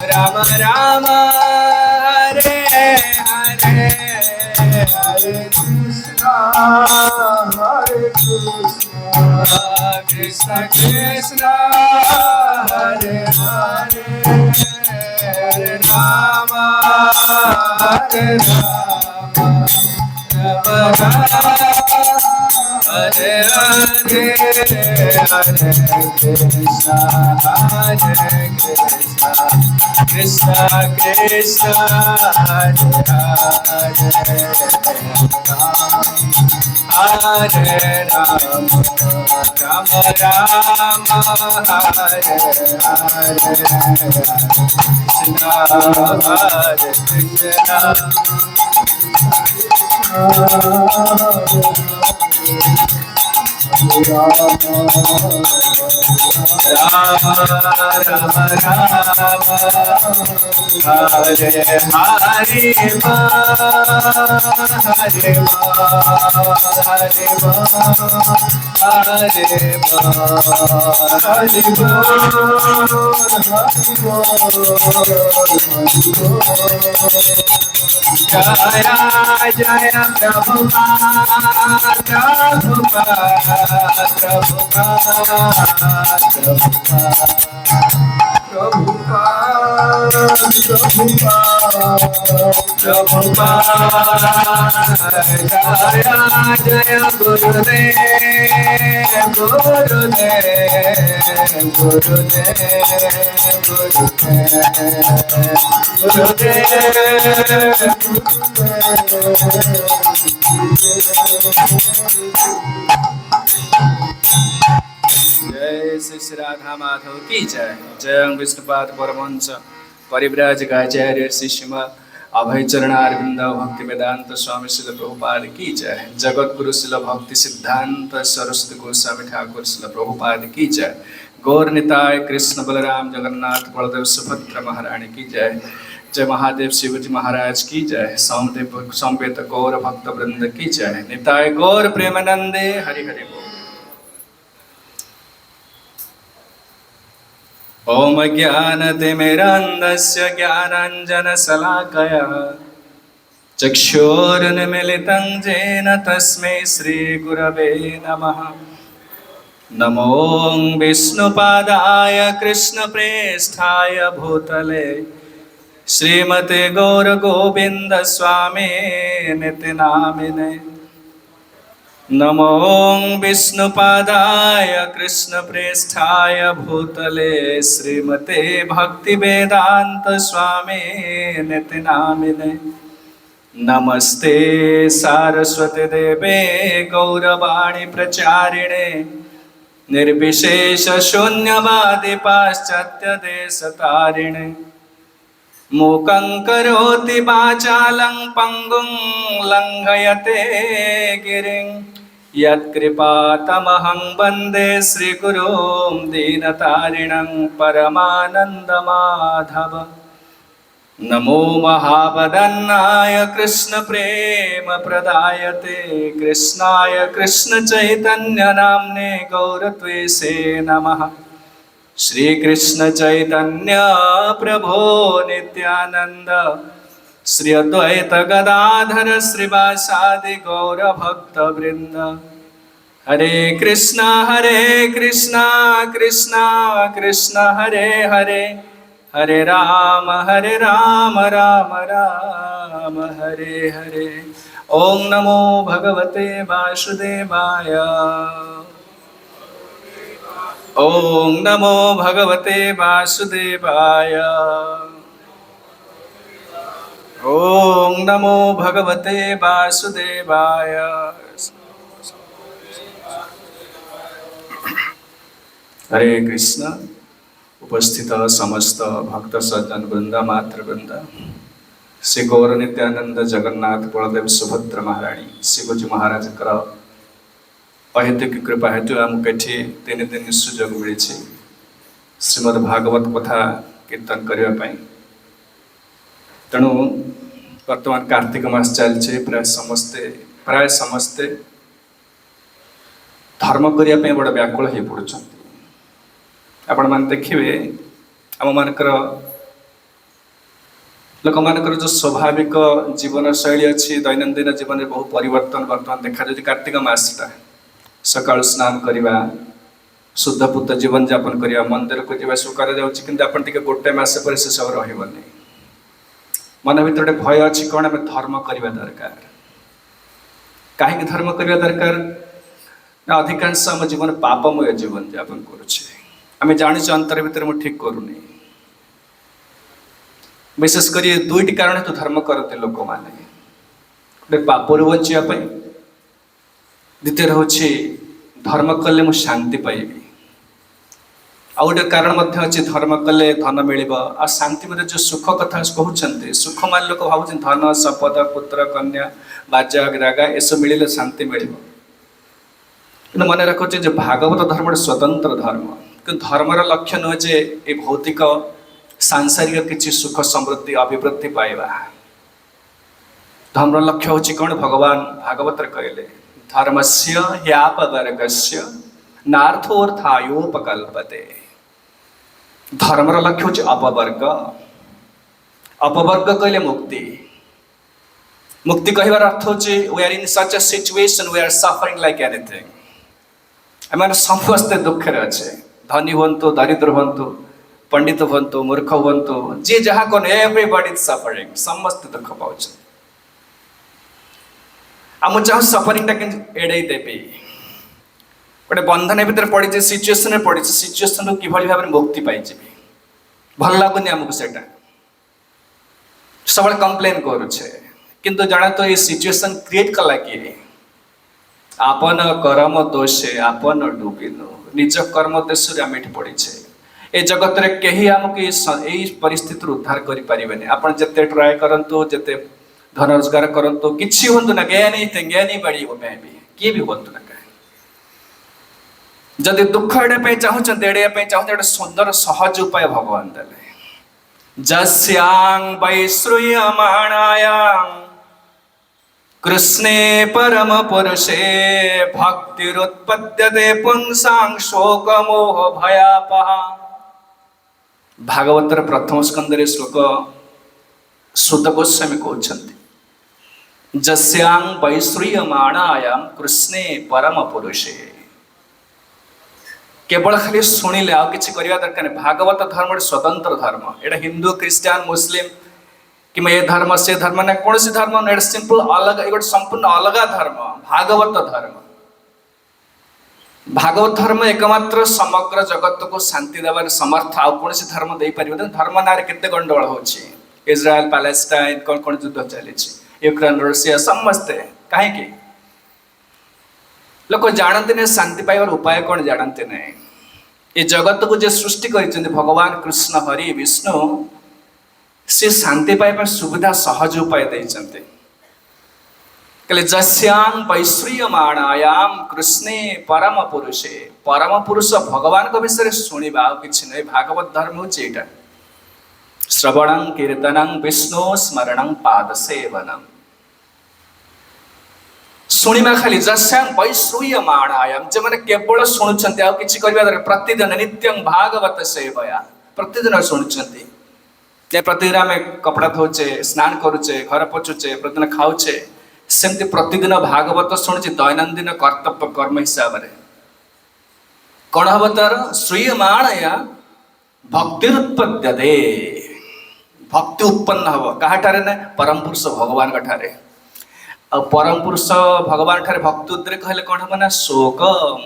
राम राम हरे हरे हरे कृष्णा कृष्ण कृष्ण हरे हरे हरे राम हरे राम हरे हरे हरे कृष्ण कृष्ण कृष्ण हरे हरे हरे राम राम राम हरे हरे कृष्ण हरे कृष्ण राम राम राम हरे हरे हरे हरे जय जय प्रभुपाद प्रभुपाद प्रभुपाद जय जय गुरुदेव गुरुदेव जय श्री राधा माधव की जय। जय विष्णुपाद परमहंस परिव्राजकाचार्य श्री श्रीमद् अभय चरणारविंद भक्ति वेदांत स्वामी श्रील प्रभुपाद की जय। जगत गुरु श्रील भक्ति सिद्धांत सरस्वती गोस्वामी ठाकुर श्रील प्रभुपाद की जय। गौर निताय कृष्ण बलराम जगन्नाथ बलदेव सुभद्रा महारानी की जय। जय महादेव शिवजी महाराज की जय। समवेत गौर भक्त वृंद की जय। निताय गौर प्रेमानंदे हरि हरि बोल। ओम ज्ञानतिमिरान्धस्य ज्ञानाञ्जनशलाकया चक्षुरुन्मीलितं येन तस्मै श्रीगुरवे नमः। नमो विष्णुपादाय कृष्णप्रेष्ठाय भूतले श्रीमते गौरगोविन्द स्वामी निति नामिने। नमो विष्णुपादाय कृष्णप्रेष्ठाय भूतले श्रीमते भक्तिवेदांत स्वामी निति नामिने। नमस्ते सारस्वती देवे गौरवाणी प्रचारिणे निर्विशेष शून्यवादी पाश्चात्य देशतारिणे। मूकं करोति वाचालं पंगुं लंघयते गिरिं यत्कृपातमहं वन्दे श्रीगुरुं दीनतारिणं परमानन्दमाधव। नमो महावदन्नाय कृष्णप्रेमप्रदायते कृष्णाय कृष्णचैतन्यनाम्ने गौरत्वेषे नमः। श्री कृष्ण चैतन्य प्रभो नित्यानंद श्री अद्वैत गदाधर श्रीवासादि गौर भक्त वृंद। हरे कृष्णा कृष्णा कृष्ण हरे हरे हरे राम राम राम हरे हरे। ओम नमो भगवते वासुदेवाय। ओम नमो भगवते वासुदेवाय। ओम नमो भगवते वासुदेवाय। हरे कृष्ण। उपस्थित समस्त भक्त सज्जन वृंद मातृ वृंद श्री गौर नित्यानंद जगन्नाथ बलदेव सुभद्रा महाराणी शिवजी महाराज अहेतुक कृपा हेतु आमको ये 3 दिन सुजोग मिली श्रीमद् भागवत कथा कीर्तन करने। तेणु वर्तमान कार्तिक मास चलছে प्राय समस्ते धर्म करने बड़ व्याकुल हो पड़ुं। आपण मैंने देखिए आम मानकर लोक मानकर जो स्वाभाविक जीवन शैली अच्छी दैनंदिन जीवन में बहुत परिवर्तन वर्तमान देखा जाए। कार्तिक मासटा सकाल स्नान करवा शुद्ध पुत जीवन जापन करवा मंदिर को जावा सब कर गोटे मस पर से सब रही मन भर गोटे भय अच्छी कौन आम धर्म करवा दरकार कहीं धर्म करवा दरकार ना अधिकांश आम जीवन पापमय जीवन जापन करें जानी अंतर भितर मुझे ठीक करूनी विशेषकर दुईट कारण तो धर्म करते लोक मैंने गोटे पापर बचापी द्वितीय हूँ धर्म कले मु शांति पाइबी आ गोटे कारण अच्छे धर्म कले धन मिल आ शांति मतलब जो सुख कथा कहते सुख मान लोक भाव धन संपद पुत्र कन्या बाजा रागा ये मिले शांति मिल कि मन रखुचे जो भागवत धर्म गोटे स्वतंत्र धर्म कि धर्मर लक्ष्य नुहे जे ये भौतिक सांसारिक किसी सुख समृद्धि अभिवृद्धि पाइबा धर्म लक्ष्य हूँ कौन भगवान भागवत कहले धर्मस्य ह्यापवर्गस्य नार्थोर्थायोपकल्पते धर्मर लक्ष्य हूँ अपवर्ग अपवर्ग कहले मुक्ति मुक्ति कहबार अर्थ हूँ we are in such a situation we are suffering like anything आम समस्ते दुखे अच्छे धनी हूँ दरिद्र हूँ पंडित हूँ मूर्ख हूँ जी जहाँ कौन एवरीबॉडी इज सफरिंग समस्त दुख पाँच मुझे चाहूँ सफरिंग एड़े देवी गोटे बंधन भितर पड़ी सिचुएसन पड़ी सिचुएसन कि भाव में मुक्ति पाई भल लगुनि आमको से सब कंप्लेन करुचे किंतु जाना तो ये सिचुएसन क्रिएट कला किए आपन कर्म दोषे आपन डूबिनु निज कर्म देश आम ये पड़े ए जगत रे कहीं आमको यही परिस्थिति उद्धार करें आप जिते ट्राए करूँ जिते धन रोजगार करूँ किसी हूँ ना ज्ञानी ज्ञानी बड़ी किए भी हूँ ना जदि दुख एड़े चाहते एड़े चाहते गोटे सुंदर सहज उपाय भगवान देले जस्यांग वैश्रूयमाणायां कृष्णे परम पुरुषे भक्तिरुत्पद्यते पुंसां शोकमोह भयापहा भागवतर प्रथम स्कंदरे श्लोक सुत गोस्वामी कहते जस्यांग वैश्रूयमाणायां कृष्णे परम पुरुषे केवल खाली शुणिले आ कि दरकार नहीं भागवत धर्म गोटे स्वतंत्र धर्म यहाँ हिंदू क्रिश्चियन मुस्लिम कि ये धर्म से धर्म ना कौन सी धर्म ना सिंपल अलग ये संपूर्ण अलग धर्म भागवत धर्म भागवत धर्म एकमात्र समग्र जगत को शांति देवार समर्थ आउ कौन धर्म दे पार धर्म ना केते गंडगोल हो इज्राएल पैलेस्टाइन कौन कौन युद्ध चली यूक्रेन रशिया समस्ते कहीं लोक जानते नहीं शांति पाइबार उपाय कौन जानते नहीं ये जगत को जो सृष्टि कर भगवान कृष्ण हरि विष्णु से शांति पाइबार सुविधा सहज उपाय देते कहले जस्यांग वैश्रूयमाणायां कृष्णे परम पुरुष भगवान को विषय शुणा किसी नहीं भागवत धर्म हूँ यहाँ श्रवणं कीर्तनं विष्णु स्मरणं पाद सेवनम शुणा खाली जस्यांग वैश्रूयमाणायां जो मैंने केवल शुणुंट आ कि प्रतिदिन नित्यं भागवत सेवया प्रतिदिन शुणुंट प्रतिदिन आम कपड़ा धोचे स्नान करुचे घर पोछुचे प्रतिदिन खाऊचे सेमती प्रतिदिन भागवत शुणुची दैनंदिन कर्तव्य कर्म हिसाब से कौन हम तार श्रूयमाणया भक्तिरुत्पद्यते भक्ति उत्पन्न हम क्या ना परम पुरुष भगवान ठारे आ परम पुरुष भगवान ठारे भक्ति उद्रेक हेल्ले कौन हम ना शोक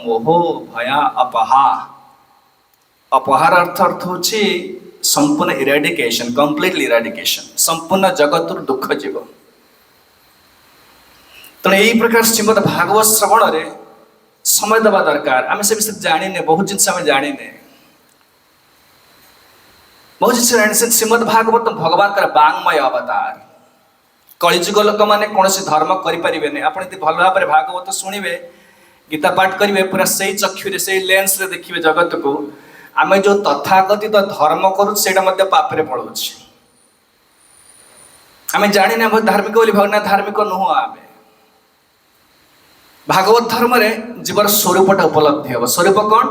मोह भया अपहा अपहार अर्थ हूँ संपूर्ण इराडिकेशन कंप्लीटली इराडिकेशन संपूर्ण जगत दुख जीव तेणु यही प्रकार श्रीमद भागवत श्रवण रे समय देवा दरकार आम से विषय जाने बहुत जिन जाने बहुत जिन जाने श्रीमद भागवत भगवान का वांगमय अवतार कलिजुग लोक मैंने कौन धर्म करें आप भल भाव में भागवत शुणे गीता पाठ करेंगे पूरा से चक्षु से लेंस रे देखिए जगत को आम जो तथाकथित धर्म करूँ पापरे पड़ो आम जाने धार्मिक बोली भावना धार्मिक नुह आम भागवत धर्म रे जीवर स्वरूपटा उपलब्धि हम स्वरूप कौन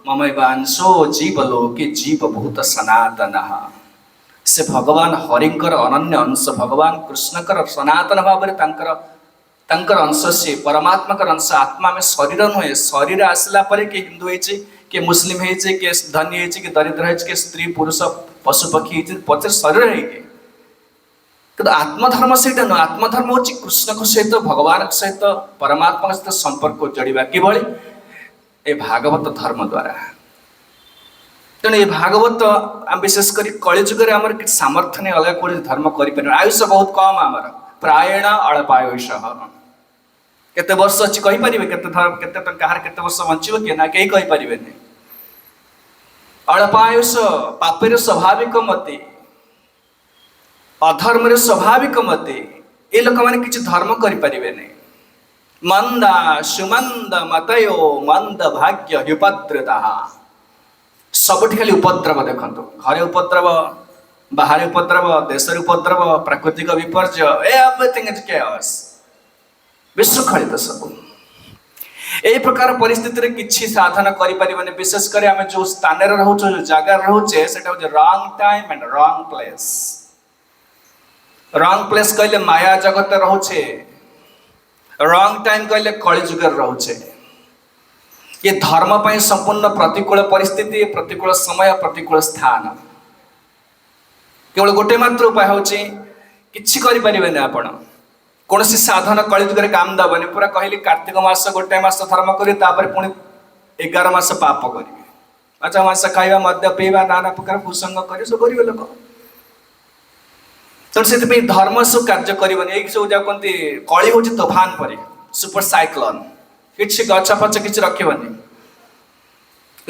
ममैवांशो जीव लोके जीव भूत सनातन से भगवान हरिंकर अनन्य अंश भगवान कृष्णकर सनातन भाव में तांकर अंश से परमात्मा अंश आत्मा में शरीर नुहे शरीर आसला पर किए हिंदू होइछे किए मुस्लिम होइछे किए धनी होइछे कि दरिद्र होइछे कि स्त्री पुरुष पशु पक्षी होइछे पछे शरीर होइके किंतु आत्मधर्म सेटा न आत्मधर्म होछि कृष्ण को सहित भगवान सहित परमात्मा सहित संपर्क जोड़िबा किभଳି ए भागवत धर्म द्वारा तेणु ये भागवत आम विशेषकर कलिजुग आमर कि सामर्थ्य नहीं अलग कोई धर्म कर आयुष बहुत कम आमर प्रायण अल्पायुष केते वर्ष अच्छी कहि परिबे केते धर्म केते कहार केते वर्ष बंचिबो के ना केही कहि परिबे नै अल्पायुष पापेर स्वाभाविक मते अधर्म स्वाभाविक मते ये लोक माने किछि धर्म करि परिबे नै मंदा सुमंद मतयो मंद भाग्य युपद्रता सबुठ खाली उपद्रव देखो घरे उपद्रव बाहर उपद्रव देश उपद्रव प्राकृतिक विपर्य एवरीथिंग इज chaos विश्रृंखलित सब यही प्रकार परिस्थिति रे किछि साधन करि परिबने विशेष कर आमे जो स्थान रे रहउ जो जगह रहउचे सेटा हो wrong time and wrong place कहले माया जगत रहउचे रॉन्ग टाइम कहले कलिजुग रहउचे ये धर्म पर संपूर्ण प्रतिकूल परिस्थिति प्रतिकूल समय प्रतिकूल स्थान केवल गोटे मात्र उपाय होची किछि करि परिबे नै आपण कोनसी साधन कलिजुग रे काम दबने पूरा कहली कार्तिक मास गोटे मास धर्म करी तापर पुणी 11 मास पाप करिवे अच्छा मास खाइबा मद्य पीबा नाना प्रकार कुसंग करी सब करिवे लोक तो से धर्म सब कार्य करिवनी एक सब जा कोंती कली होची तूफान परे सुपर साइक्लोन किसी गछ पछ किसी रखिबनी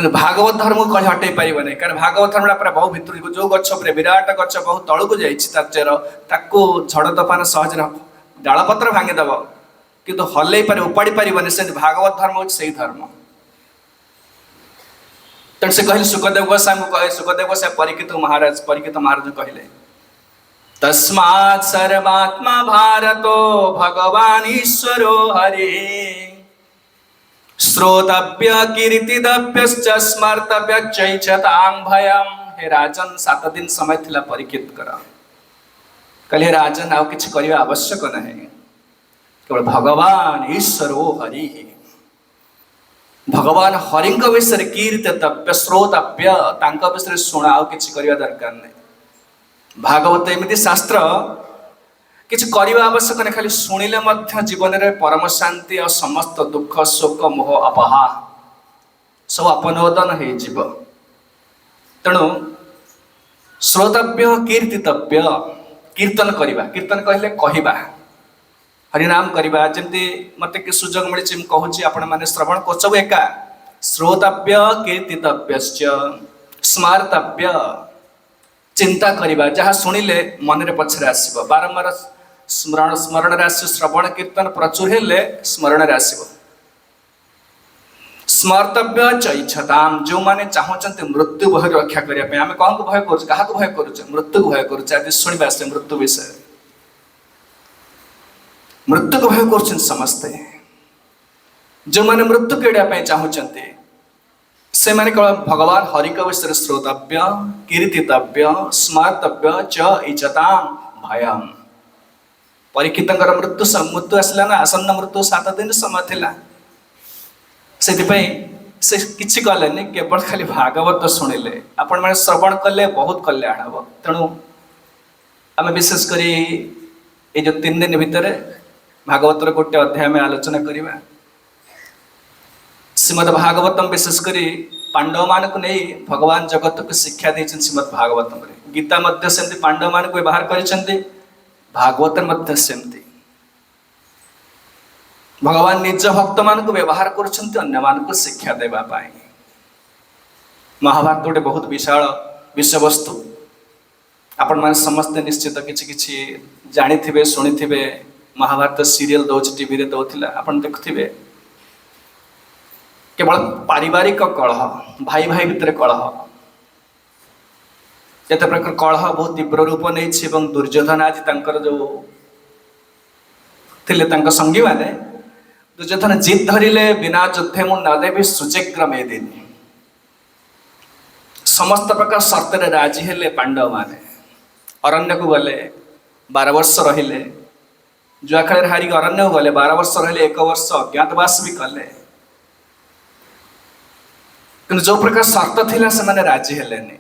भागवत धर्म को हटे पारिबनी कारण भागवत धर्म पूरा बहुत भितर जो गछ पर विराट गछ बहुत तलू जाइछि तार चेर ताको झड़ तूफान सहज डाल पत्र भांगी दब किंतु हल्ले पारे उपाड़ी पारिबनी से भागवत धर्म होछि सही धर्म तन से कहले सुखदेव गोस्वामी को कहे सुखदेव गोस्वामी परीक्षित महाराज कहले तस्मात् सर्वात्मा भारतो भगवान ईश्वरो हरि श्रोतव्य कीर्तिदप्यश्च स्मर्तव्य चैचतां भयम् हे राजन 7 दिन समय थिला परीक्षित कर कहले राजन आउ किछ करिवा आवश्यक नहीं केवल भगवान ईश्वरो हरि भगवान हरिंक विषय कीर्तितव्य श्रोतव्य तांका विषय सुना आउ किछ करिवा दरकार नहीं भागवत एमती शास्त्र किछ करिवा आवश्यक नहीं खाली सुनिले मध्य जीवन रे परम शांति और समस्त दुख शोक मोह अपहा सब अपनोदन हे जीव तेणु श्रोतव्य कीर्तितव्य कीर्तन करिवा कीर्तन कहले कहिबा हरिनाम करिबा जेंति मते कि सुजोग मिलिछि म कहूछि आपण माने श्रवण करछो एका श्रोतव्य कीर्तितव्यश्च स्मर्तव्य चिंता करिबा जहाँ शुणिले मन रे पछरे आसीबो बारंबार स्मरण रे आसी श्रवण कीर्तन प्रचुर हेले स्मरण रे आसीबो स्मर्तव्य चैछताम जो माने चाहउचंते मृत्यु भय रक्षा करिया पे हमें कोन को भय करू कहा को भय करू मृत्यु को भय करू आज सुनिबा से मृत्यु विषय मृत्यु को भय करछन समस्ते जो माने मृत्यु केडिया पे चाहउचंते से माने केवल भगवान हरि का विषय श्रोतव्य कीर्तितव्य स्मर्तव्य च इच्छताम भयम परीक्षितंकर मृत्यु आसला ना आसन्न मृत्यु 7 दिन समय थिला से किछि कलेनी केवल खाली भागवत शुणिले आपण माने श्रवण कले बहुत कल्याण हम तेणु आम विशेष करी ये जो 3 दिन भितर भागवतर गोटे अध्याय में आलोचना करिबा श्रीमद भागवतम विशेष करी पांडव मान को नहीं भगवान जगत को शिक्षा देछन श्रीमद भागवतम रे गीता मध्य सेमति पांडव मान को व्यवहार करिसंती भागवत मध्य सेमति भगवान निज भक्त मान को व्यवहार करुछंती अन्य मान को शिक्षा देबा पाई महाभारत गोटे बहुत विशाल विषय वस्तु आपण मान समस्त निश्चित किछि किछि जानि थिबे सुनि थिबे महाभारत सीरियल दौच टीवी रे दौथिला आपण देखथिबे केवल पारिवारिक कलह भाई भाई भितर कलह जते प्रकार कलह बहुत तीव्र रूप नहीं दुर्योधन आज तांकर जो थिले तांका संगी माने दुर्योधन जिद धरिले बिना युद्धे मु न देवी सुचक्र में देनी समस्त प्रकार शर्त रे राजी हेले पांडव माने अरण्य को गले 12 वर्ष रहिले जुआखेल हारिक अरण्य को गले 12 वर्ष रहिले 1 वर्ष अज्ञातवास भी कले कि जो प्रकार शर्त थिला से माने राजी हेलेनी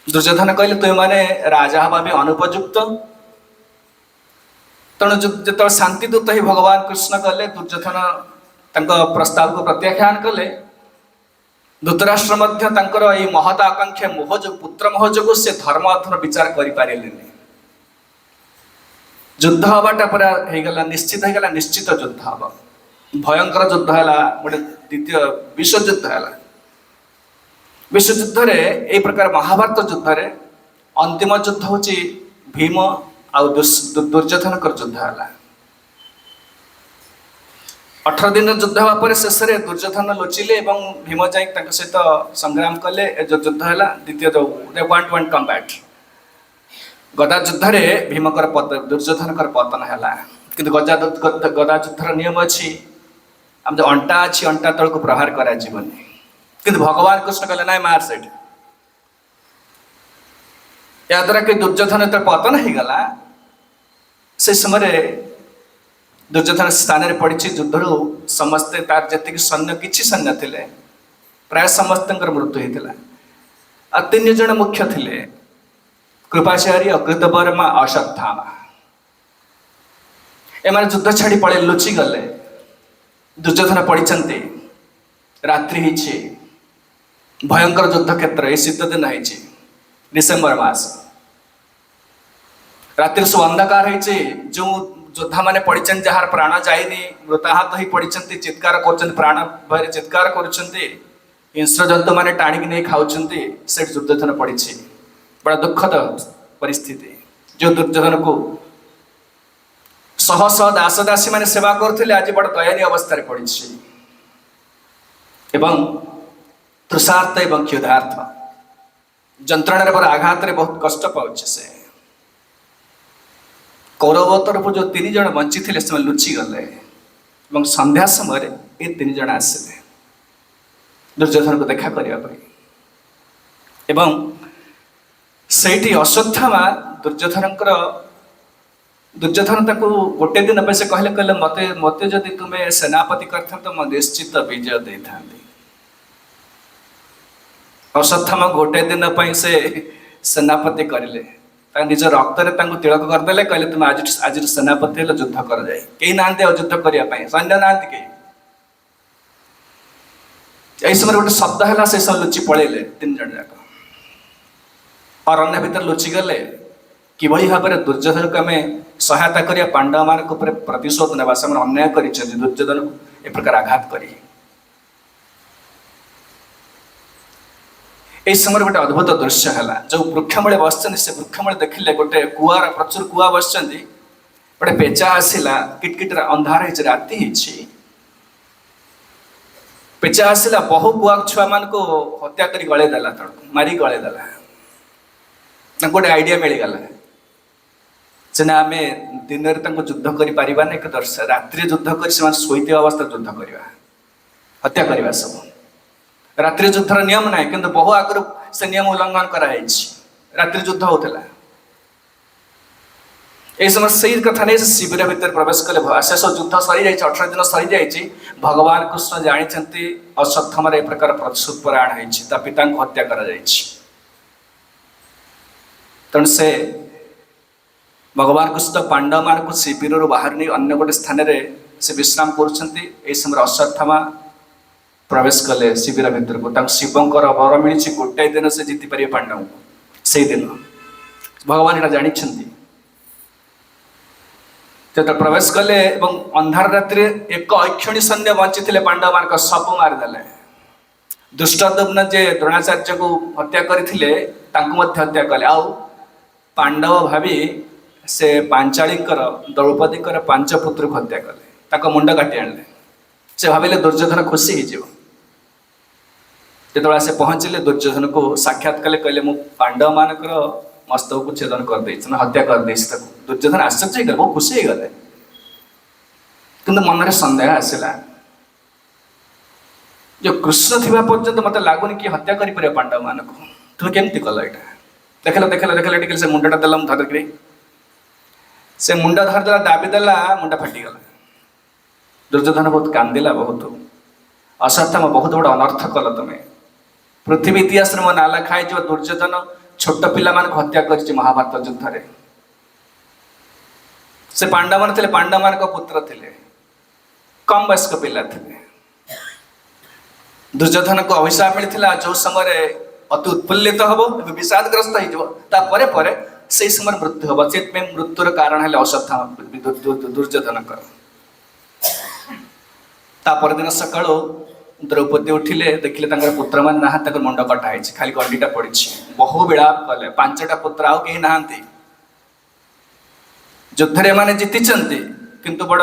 दुर्योधन कहले तुम माने राजा हवा भी अनुपयुक्त तेणु जो शांति दूत ही भगवान कृष्ण कले दुर्योधन तंको प्रस्ताव को प्रत्याख्यान कले धृतराष्ट्र मध्य तंकर एई महत आकांक्षा मोह जो पुत्र मोह जो से धर्म अर्थर विचार करि पारिलेनी युद्ध हवाटा पूरा हेगला निश्चित युद्ध हवा भयंकर युद्ध है गोटे द्वितीय विश्व युद्ध है विश्व युद्ध रे ए प्रकार महाभारत युद्ध रे अंतिम युद्ध होची भीम आ दुर्योधन कर युद्ध है 18 दिन युद्ध हवा पर शेष रे दुर्योधन लुचिले एवं भीम जाई तंक सहित संग्राम कले जो युद्ध है द्वितीय जो 1-1 कम्बैट गदा युद्ध रे भीमकर दुर्योधन कर पतन है किंतु गदा युद्धर नियम अच्छी आम जो अंटा अच्छी अंटा तल को प्रहार करा जीवनी किंतु भगवान कृष्ण कहले ना मार सेठ या द्वारा कि दुर्योधन तो पतन हो गला से समय दुर्योधन स्थान में पड़ी युद्ध समस्ते तार जी सैन्य किसी सैन्य थे प्राय समस्त मृत्यु होता आ 3 जन मुख्य थे कृपाचार्य अकृतवर्मा अश्वत्थामा एम युद्ध छाड़ी पड़े लुचि गले दुर्योधन पड़ी रात्रि ही भयंकर युद्ध क्षेत्र ये शीत दिन है डिसेम्बर मास रात्रि सब अंधकार है जो योद्धा मैंने पड़ी जार प्राण जाइनी मृताहत ही पड़ी चित्कार कर प्राण भय चित्कार कर हिंस्र जंतु मैंने टाणिक नहीं खाऊँ से दुर्योधन पड़ी बड़ा दुखद परिस्थिति जो दुर्योधन को शह शह दास दासी मैंने सेवा करते आज बड़ दयनीय अवस्था पड़ी एवं तृषार्थ एवं क्षुधार्थ जंत्रणा पर आघात बहुत कष्ट पाउछ से कौरव तरफ जो 3 जन बंची थे से लुचि गले संध्या समय ये 3 जन आसिले दुर्योधन को देखा करने एवं सेठी अश्वत्थामा दुर्योधन ताको गोटे दिन पे से कहले कहले मते मते जदि तुम्हें सेनापति करथा तो मैं निश्चित विजय दे था अश्वत्थामा गोटे दिन पे से सेनापति करले निज रक्त में तिलक करदे कहले तुम आज सेनापति हेल्ला युद्ध कर जाए कई ना युद्ध करने सैन्य ना यही समय गोटे शब्द है से सब लुचि पड़ेले 3 जन जाक अरण्य भीतर लुचि गले कि भाव में दुर्योधन को आम सहायता करिया पांडव मान प्रतिशोध नेबा से अन्याय कर दुर्योधन को ए प्रकार आघात कर समय गोटे अद्भुत दृश्य है जो वृक्षमूले बस से वृक्षमूले देखिले गोटे कुआर प्रचुर कुआ बस गोटे पेचा आसला किटकिट अंधार हो राति पेचा आसला बहु कुआ छुआ मान को हत्या कर गलेदेला तड़क मारी गलेदेला गोटे आइडिया मिलगला सीना आम दिन में युद्ध कर दर्शा रात्रि युद्ध कर शोते अवस्था युद्ध करवा हत्या करवा सब रात्रि युद्धर नियम ना कि बहु आगु से नियम उल्लंघन कराई रात्रि युद्ध होता ये समय से कथा नहीं शिविर भीतर प्रवेश कले शेष युद्ध सरी जाए 18 दिन सरी जाए भगवान कृष्ण जानी अश्वत्थामार एक प्रकार प्रतिशोध परायण होता पिता को हत्या कर तेणु से भगवान कृष्ण पांडव मान को शिविर बाहर नहीं अन्य गोटे स्थान से विश्राम कर समय अश्वत्थामा प्रवेश कले शिविर भीतर को शिवंकर वर मिली गोटे दिन से जीति पारे पांडव से दिन भगवान यहाँ जानी जो प्रवेश कले अंधार रात्रि एक ऐक्षणी सैन्य बंची थे पांडव मान सब मारिदे दुष्टद्युम्न जे द्रोणाचार्य को हत्या करते हत्या कले आउ पांडव भावी से पांचाली द्रौपदी 5 पुत्र को हत्या कले मुंड काटी आने से भाविले दुर्योधन खुशी हो से पहुँचले दुर्योधन को साक्षात कले कहले मु पांडव मानकर मस्तक को छेदन कर हत्या कर दुर्योधन आश्चर्य हो बहुत खुशी हो गले कि मन में सन्देह आसला जो कृष्ण थी पर्यंत मत लगुनि कि हत्या कर पांडव मान को तुम केमती कल यहाँ देखल देखल देखल टिके से मुंडा देला धरिक से मुंड धरदेला दाबी देला मुंडा फाटीगला। दुर्योधन बहुत कांदिला, बहुत अश्वत्थामा बहुत बड़ अनर्थ कल तुम पृथ्वी इतिहास मो ना लिखा है। दुर्योधन छोट पिला मान हत्या कर महाभारत युद्ध रे। से पांडव मान थे, पांडव मान पुत्र थे, कम वयस्क पिला थे। दुर्योधन को अभिशाप मिलता जो समय अति उत्फुल्लित हम विषादग्रस्त हो से समय मृत्यु हम। से मृत्युर कारण है अश्वत्थामा दुर्योधन। दिन सकाल द्रौपदी उठिले देखिले पुत्र मान ना मुंड कटाई खाली गंडीटा पड़ी। बहु विलाप कले, 5टा पुत्र आउ कहीं नहांती। युद्ध माने जीति किंतु बड़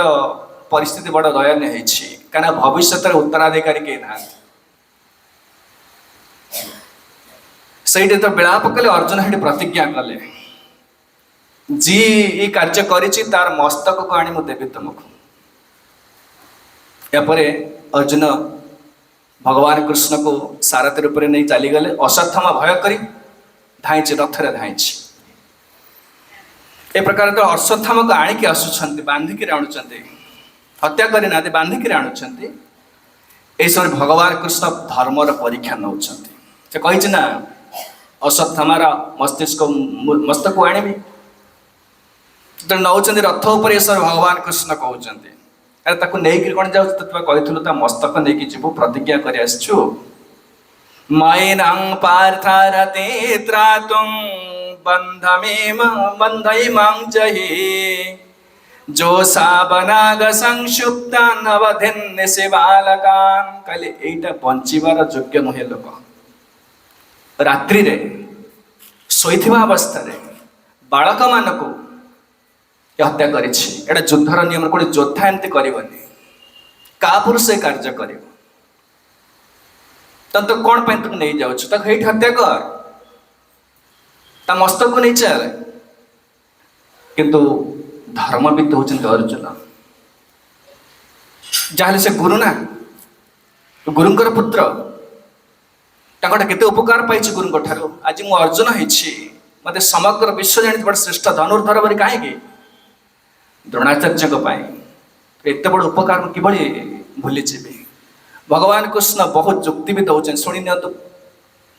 परिस्थिति बड़ दयनीय होती कहीं भविष्य उत्तराधिकारी कहीं ना। से तो विलाप कले अर्जुन हेटी प्रतिज्ञा कले जी ये कार्य करिछि तार मस्तक को आनी मु देबी तुमको। यापरे अर्जुन भगवान कृष्ण को सारथी रूप नहीं चली गले। अश्वत्थामा भय करी धाई रथरे धाई। ए प्रकार तो अश्वत्थामा को आणिकी आसुछंती, बांधिकी आणुछंती, हत्या करी ना बांधिकी आणुछंती। ए समय भगवान कृष्ण धर्मर परीक्षा नौछंती। से कहिछि ना अश्वत्थामार मस्तक को आनिबी तो नौचंदी रथ उपर भगवान कृष्ण कहते अरे ताको नहीं कौन जाऊ कहलु मस्तक नहीं जीवु प्रतिज्ञा कर आसछु। मयिनं पार्थारते त्रातुं बन्धइमां जहि जो सावनाग संक्षुप्ता नवधिन्य से बालकान। कहले एटा बंचिबार योग्य नुहे। लोक रात्रि रे शोइथिबा अवस्था रे बालक मानको हत्या करिछि। एटा युद्धर नियम। कोई योद्धा एमती करबनी, का पुरुष से कार्य कर तो कौन पे तुम नहीं जाऊ तो हेठ हत्या कर, ता मस्तक को नहीं चल। किंतु धर्मविद होचन अर्जुन, जहाँ से गुरु ना गुरुंकर पुत्र तांकटा केते उपकार पाइछि गुरुंक ठारो। आज मु अर्जुन होइछि, मते समग्र विश्व जानि बड़ श्रेष्ठ धनुर्धर बरी काहेकि द्रोणाचार्य एत बड़ उपकार किभली भूली जीवी। भगवान कृष्ण बहुत युक्ति भी दौरान शुणी नि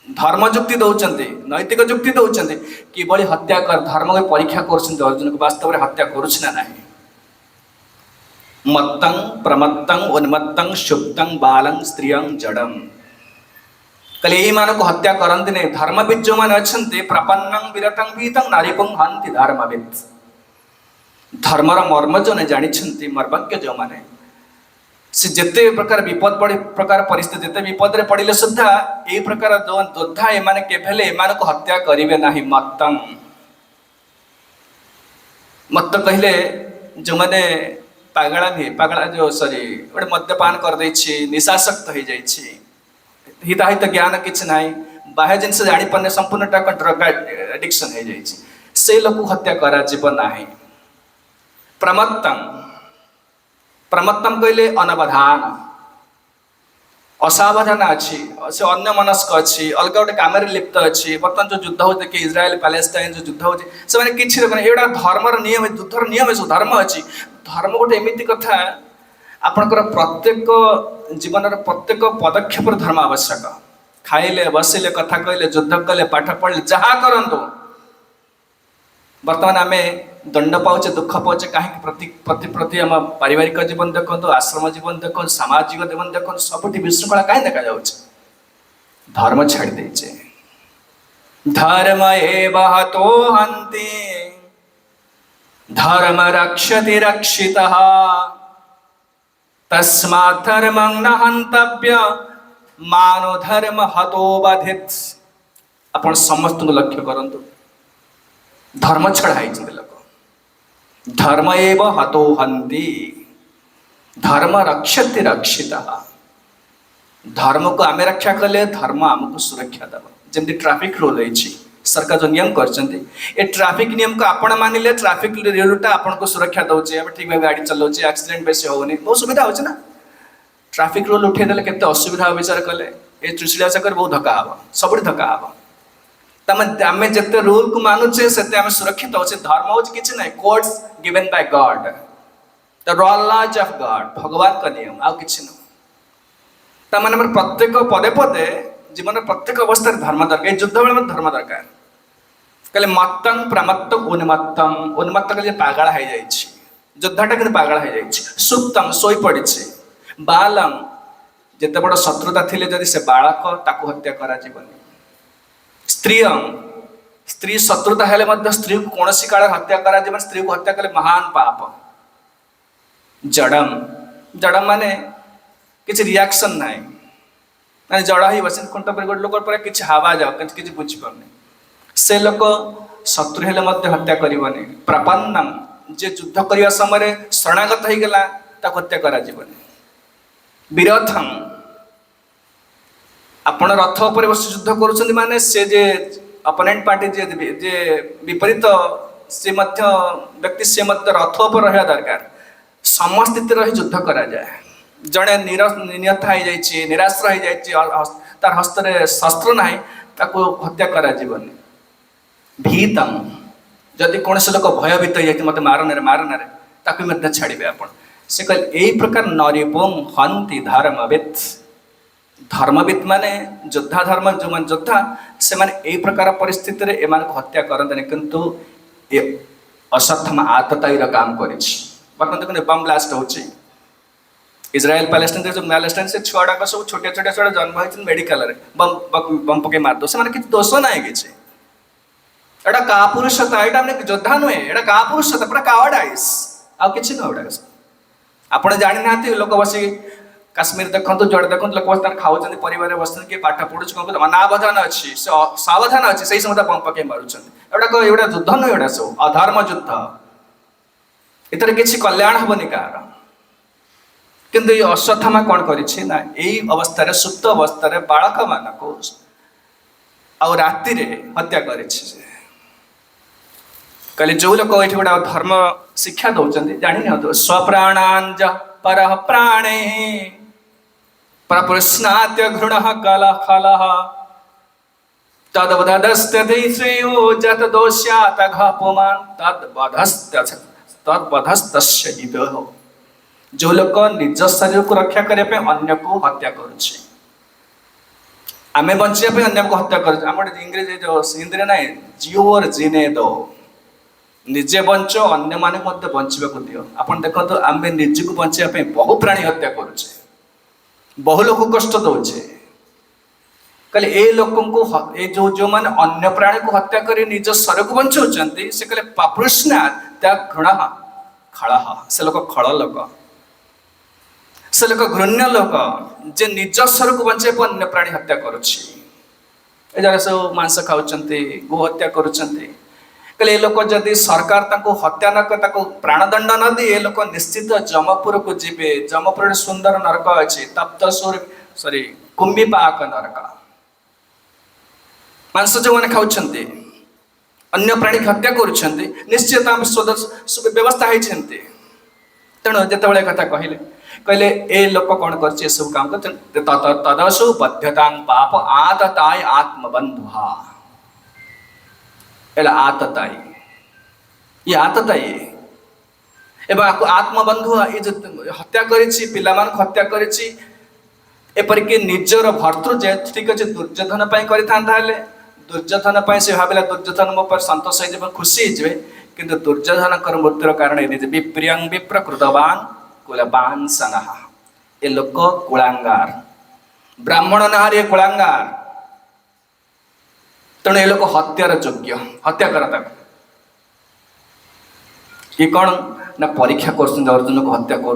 धर्म युक्ति दौरान, नैतिक युक्ति दौरान किभली हत्या कर धर्म को परीक्षा कर अर्जुन को वास्तव में हत्या करुछि ना नहीं। मत्तं प्रमत्तं उन्मत्तं शुप्तं बालं स्त्रियं जडम। कले यही मान को हत्या करते नहीं। धर्मविद जो मैंने अच्छे प्रपन्नं विरतं भीतं नारीपुं हन्ति धर्मविद। धर्मर मर्म जो ने जानी मर्मज्ञ जो माने से जिते प्रकार विपद पड़े प्रकार परिस्थिति जिते विपद रे पड़िले सुद्धा ए प्रकार जो योद्धा ए माने केभले ए मान को हत्या करिवे नाही। मत्तं मत्त कहले जो माने पागला भी पागला जो सॉरी गोटे मद्यपान कर देछि, निशासक्त हो जाइछि, हिताहित ज्ञान किछ नाही, बाह्य जिनस जानी पन्ने संपूर्ण टा ड्रग एडिक्शन हो जाइछि, से लोक हत्या करा जीव नाही। प्रमत्तं प्रमत्तं कहले अनवधान असावधान अच्छी से अन्य मनस्क अच्छी अलग गोटे कम लिप्त अच्छी। बर्तमान जो युद्ध हो देखिए इज्राएल पैलेस्टाइन जो युद्ध हो किसी एटा धर्मर नियम युद्धर नियम सब धर्म अच्छी। धर्म गोटे एमती कथा आपणकर प्रत्येक जीवन प्रत्येक पदक्षेप धर्म आवश्यक। खाइले बसिले कथा कहले युद्ध कले पाठ पढ़ले जहाँ करंतु बर्तमान आम दंड पाचे दुख पाचे कहीं प्रति प्रति प्रति आम पारिवारिक जीवन देखो, आश्रम जीवन देखो, सामाजिक जीवन देखो, सबुठी विशृंखला कहीं देखा जाउछ। धर्म छाड़ देचे। धर्म एव हतो हन्ति धर्म रक्षति रक्षितः तस्मात् धर्मं न हन्तव्य मानो धर्म हतो बधित। अपन समस्त को लक्ष्य करंतु धर्म छड़ाई लोक। धर्म एव हतो हन्ति धर्म रक्षति रक्षितः। धर्म को आमे रक्षा कले धर्म आमको सुरक्षा दब। जमती ट्रैफिक रूल है सरकार जो नियम कर ट्रैफिक नियम को आपण मानिले ट्रैफिक रूलटा आपन को सुरक्षा दौचे। ठीक भाव गाड़ी चलाऊे एक्सीडेंट बेसी होनी बहुत सुविधा होची ना। ट्रैफिक रूल उठे देले केते असुविधा विचार कले ए चिड़चिड़ा चक्कर बहुत धक्का हम सब धक्का हम। आम जिते रूल को मानुचे से आम सुरक्षित अच्छे धर्म हूँ कि ना codes given by God the laws of God भगवान का नियम आउ कि नुह प्रत्येक पदे पदे जीवन प्रत्येक अवस्था धर्म दरकार युद्ध बेले धर्म दरकार कहले मत्तं प्रमत्तं उन्मत्तं उन्मत्त कहले पागल हो जाए योद्धाटा कि पागल हो जाए सुप्तम शोई पड़ी बालम जिते बड़ शत्रुता थिले जदि से बालक ताकू हत्या करा जीवनी स्त्री शत्रुता हेले मध्य स्त्री को कौन सी काल हत्या करा जीवन स्त्री को हत्या कले महान पाप जड़म जड़म माने किसी रिएक्शन ना माने जड़ा ही बस खुंट पर गोटे लोक पर किसी हवा जाओ किसी बुझी पारनी से लोक शत्रु हेले मध्य हत्या करबनी प्रपन्नम जे युद्ध करने समय शरणागत हो गला ताको हत्या करा जीवनी विरथम आपण रथ उपर बस युद्ध करुँच माने से जे अपोनेंट पार्टी जे विपरीत से मध्य व्यक्ति से मध्य रथ उपर रहा दरकार समस्थित रही युद्ध करा जाए जड़े नियथा हो जाए निराश हो जाए तार हस्त शस्त्र ना ताको हत्या करा जीवनी भीतम जदि कौन से लोक भयभीत हो जाए मत मारना ताकि छाड़े आप से कहले यही प्रकार नरिपुम हंति धर्मविद धर्मविद माने योद्धा धर्म जो मान योद्धा से माने यही प्रकार परिस्थिति रे एमान को हत्या करते किंतु ये असत्थम आतताई काम कर देखते बम ब्लास्ट हो इज्राएल पैलेस्टाइन जो पैलेस्टाइन से छुआड़ा सब छोटे छोटे छुआ जन्म होती मेडिकल बम बम पके मारदो से किसी दोष ना किसी एटा का पुरुषता यहाँ योद्धा नुहे एटा का पुरुषता पूरा कावाडाइस आउ कि नुह आप जानी ना लोक बस काश्मीर देखो जोड़े देखो लोक बस खाऊ परिवार बस किए पाठ पढ़ु कौन अनावधान अच्छी सावधान अच्छी से समय बम पकई मारूँ एवटा युद्ध नुह एटा सब अधर्म युद्ध इतर किसी कल्याण हेनी कार किंतु ये अश्वत्थामा कौन करी ना यही अवस्था सुप्त अवस्था बालक मानक आउ राति हत्या कर कहले जो लोक ये गोटा धर्म शिक्षा दौरान जानी स्वप्राणांज पर प्राणे प्रपुष्णात्य घृण कल खल तदवदस्ते श्रेयो जत दोष्यात घपुमान तदवधस्तस्य इदः जो लोक निज शरीर को रक्षा करने अन्य को हत्या करुचे आमे बचापी अन्य को हत्या कर इंग्रेजी जो हिंदी ना जियो और जीने दो निजे बंच अन्य मान बंचा दियो आप देखो आम निज को बचापी बहु प्राणी हत्या करुचे बहु लोक कष्ट दौचे कहले ए लोक को जो जो मान अन्य प्राणी को हत्या कर निज शरीर को बचाऊँ से कहले पापृष्णा त्या घृण खल से लोक खल लोक से लोक घृण्य लोक जे निज शरीर को बचाई अन्य प्राणी हत्या करुँचे सब मांस खाऊँ गो हत्या करुँच कहले लोक जदि सरकार हत्या न कर प्राणदंड न दी ए लोक निश्चित जमपुर को जीवे जमपुर सुंदर नरक अच्छी तप्त सॉरी कुंभीपाक नरक मांस जो मैंने खाऊँ अन्य प्राणी हत्या करुँच निश्चित व्यवस्था होती तेणु जिते कथा कहले कहले ए लोक कौन कर सब काम कर तदसु बध्यता पाप आतताई आत्मबंधुहा एला आतताई ये आतताई एवं आत्मबंधु ये जो हत्या करिछि पिला मान हत्या करिछि एपरिक निजर भर्तृ जे ठीक अच्छे दुर्योधन कर दुर्योधन से भाविला दुर्योधन मो पर संतोष हो खुशी हो किंतु दुर्योधन मृत्युर कारण विप्रियं विप्रकृतवान कुलवान सनः ए लोक कुलांगार ब्राह्मण नारी कुलांगार तेणु ये लोक हत्यार योग्य हत्या करता ये कौन ना परीक्षा कर अर्जुन को हत्या कर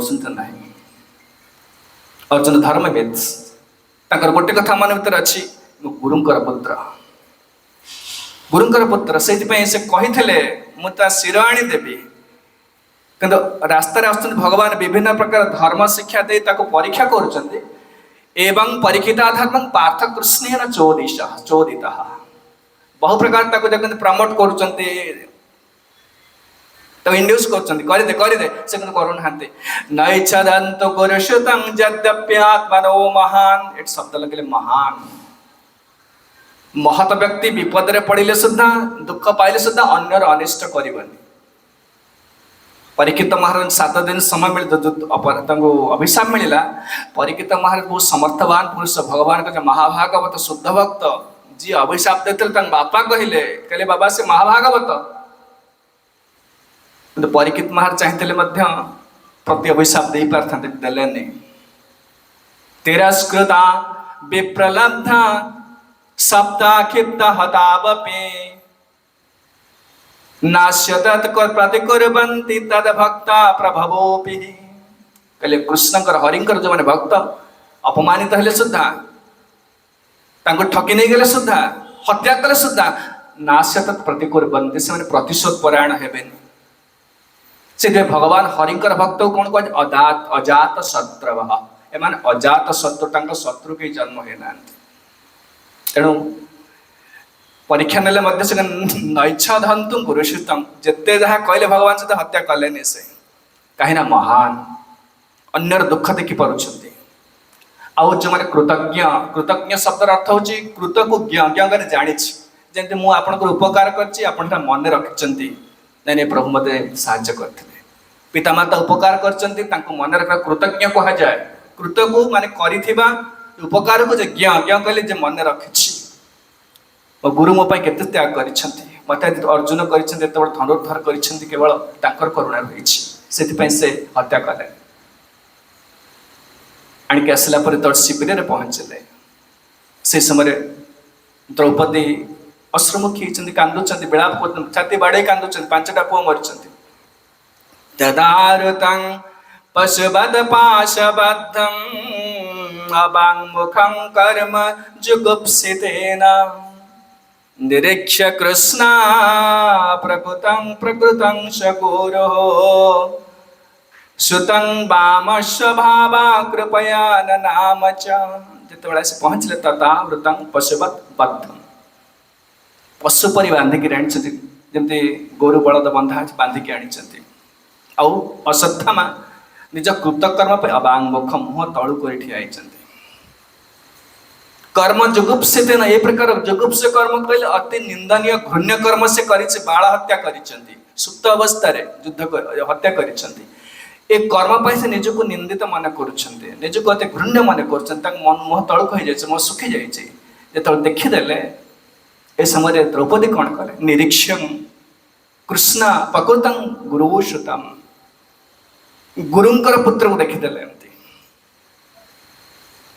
अर्जुन धर्मवेद गोटे कथा मन भर अच्छी गुरुंकर पुत्र से कही मुझे शिर आनीदेवी किंतु रास्तार आस भगवान विभिन्न प्रकार धर्म शिक्षा दे परीक्षा करुँच एवं परीक्षिता धर्म पार्थ कृष्ण चोदिता बहु प्रकार देखते प्रमोट करुँच इंड्यूस करदे से करूना नैच्छदंत गुरुषुतं यद्यप्यात्मनो महान एट शब्द लगे महान महत व्यक्ति विपद रे पड़िले सुद्धा दुख पाइले सुद्धा अन्यर अनिष्ट करबनी। परीक्षित महाराज 7 दिन समय मिल अभिशाप मिलला। परीक्षित महाराज बहुत समर्थवान पुरुष भगवान का महाभागवत शुद्ध भक्त जी अभिशाप देते बापा कहले बाबा से महाभागवत किंतु परीक्षित महाराज चाहते प्रति अभिशाप दे पारता देलेनी। तिरस्कृता विप्रलब्धा सप्ताखिप्त हतावपि नाश्य प्रतिकुर्वन्ति तद भक्ता प्रभवोपि। कहले कृष्णकर हरिंकर जो माने भक्त अपमानित हेले सुद्धा तांको ठकी नहीं गले सुद्धा हत्या कले सुद्धा नाश्य प्रतिकुर्वन्ति से माने प्रतिशोध परायण हेबेनि। से भगवान हरिंकर भक्त कौन कह अजात शत्रु एमान अजात शत्रु तांको शत्रु के जन्म हेना। तेणु परीक्षा नेले मध्य से नैच्छा धंतु गुरुषितम जिते जहाँ कहले भगवान से हत्या कले से कहीं महान अन्यर दुख देखि पारुछंती। आउ जो माने कृतज्ञ कृतज्ञ शब्द अर्थ होची कृत को ज्ञ ज्ञ करे जानिछि जेंते मु आपन को उपकार करछि आपन मन रखिचंती नै प्रभु मते साहाय्य करथिले। पितामाता उपकार करचंती तांको मन रख कृतज्ञ कहा जाए। कृत को माने करिथिबा उपकार को जे ज्ञ ज्ञ कहले जे मन रखिछि। और गुरु मो पाई केते त्याग करिछंती मते अर्जुन करिछंती एते बड़ धनुर्धर करिछंती केवल तांकर करुणा रहिछि सेति पई से हत्या कले। आणके आसला पर तट शिबिर रे पहुंचले। से समय द्रौपदी अश्रुमुखी चंदी कांदुचंती बेलाप छाती बाडे कांदुचंती 5टा पुओ मरिचंती। तदारुतं पशुवद पाशबद्धं अबांगमुखं कर्म जुगुप्सितेन निरीक्ष्य कृष्णा प्रकृतं शकुरो सुतं वामस्वभावा कृपया ननाम च। जिते से पहुँचले तदावृतं पशुवत् बद्धं पशु परी बांधिकी आनी जमती गोरु बलद बंधा बांधिकी आनी आउ अश्वत्थामा निज कृतकर्म पे अबांगमुख मुह तलू कर ठिया कर्म जुगुप्सित न ए प्रकार जुगुप्स कर्म कहले अति निंदनीय घृण्य कर्म से करिछि। बाल हत्या करिछंती सुप्त अवस्था रे युद्ध हत्या करिछंती। ए कर्म पाई से निजको निंदित मन करुछंती निजको अति घृण्य मन करुछंती मन मुह तलू कहि जायछि मुह सुखी जायछि। जेतल देखि देले ए समय द्रौपदी कौन कले निरीक्षम कृष्ण प्रकृतं गुरुषुतम गुरुंकर पुत्र को देखीदेले एमती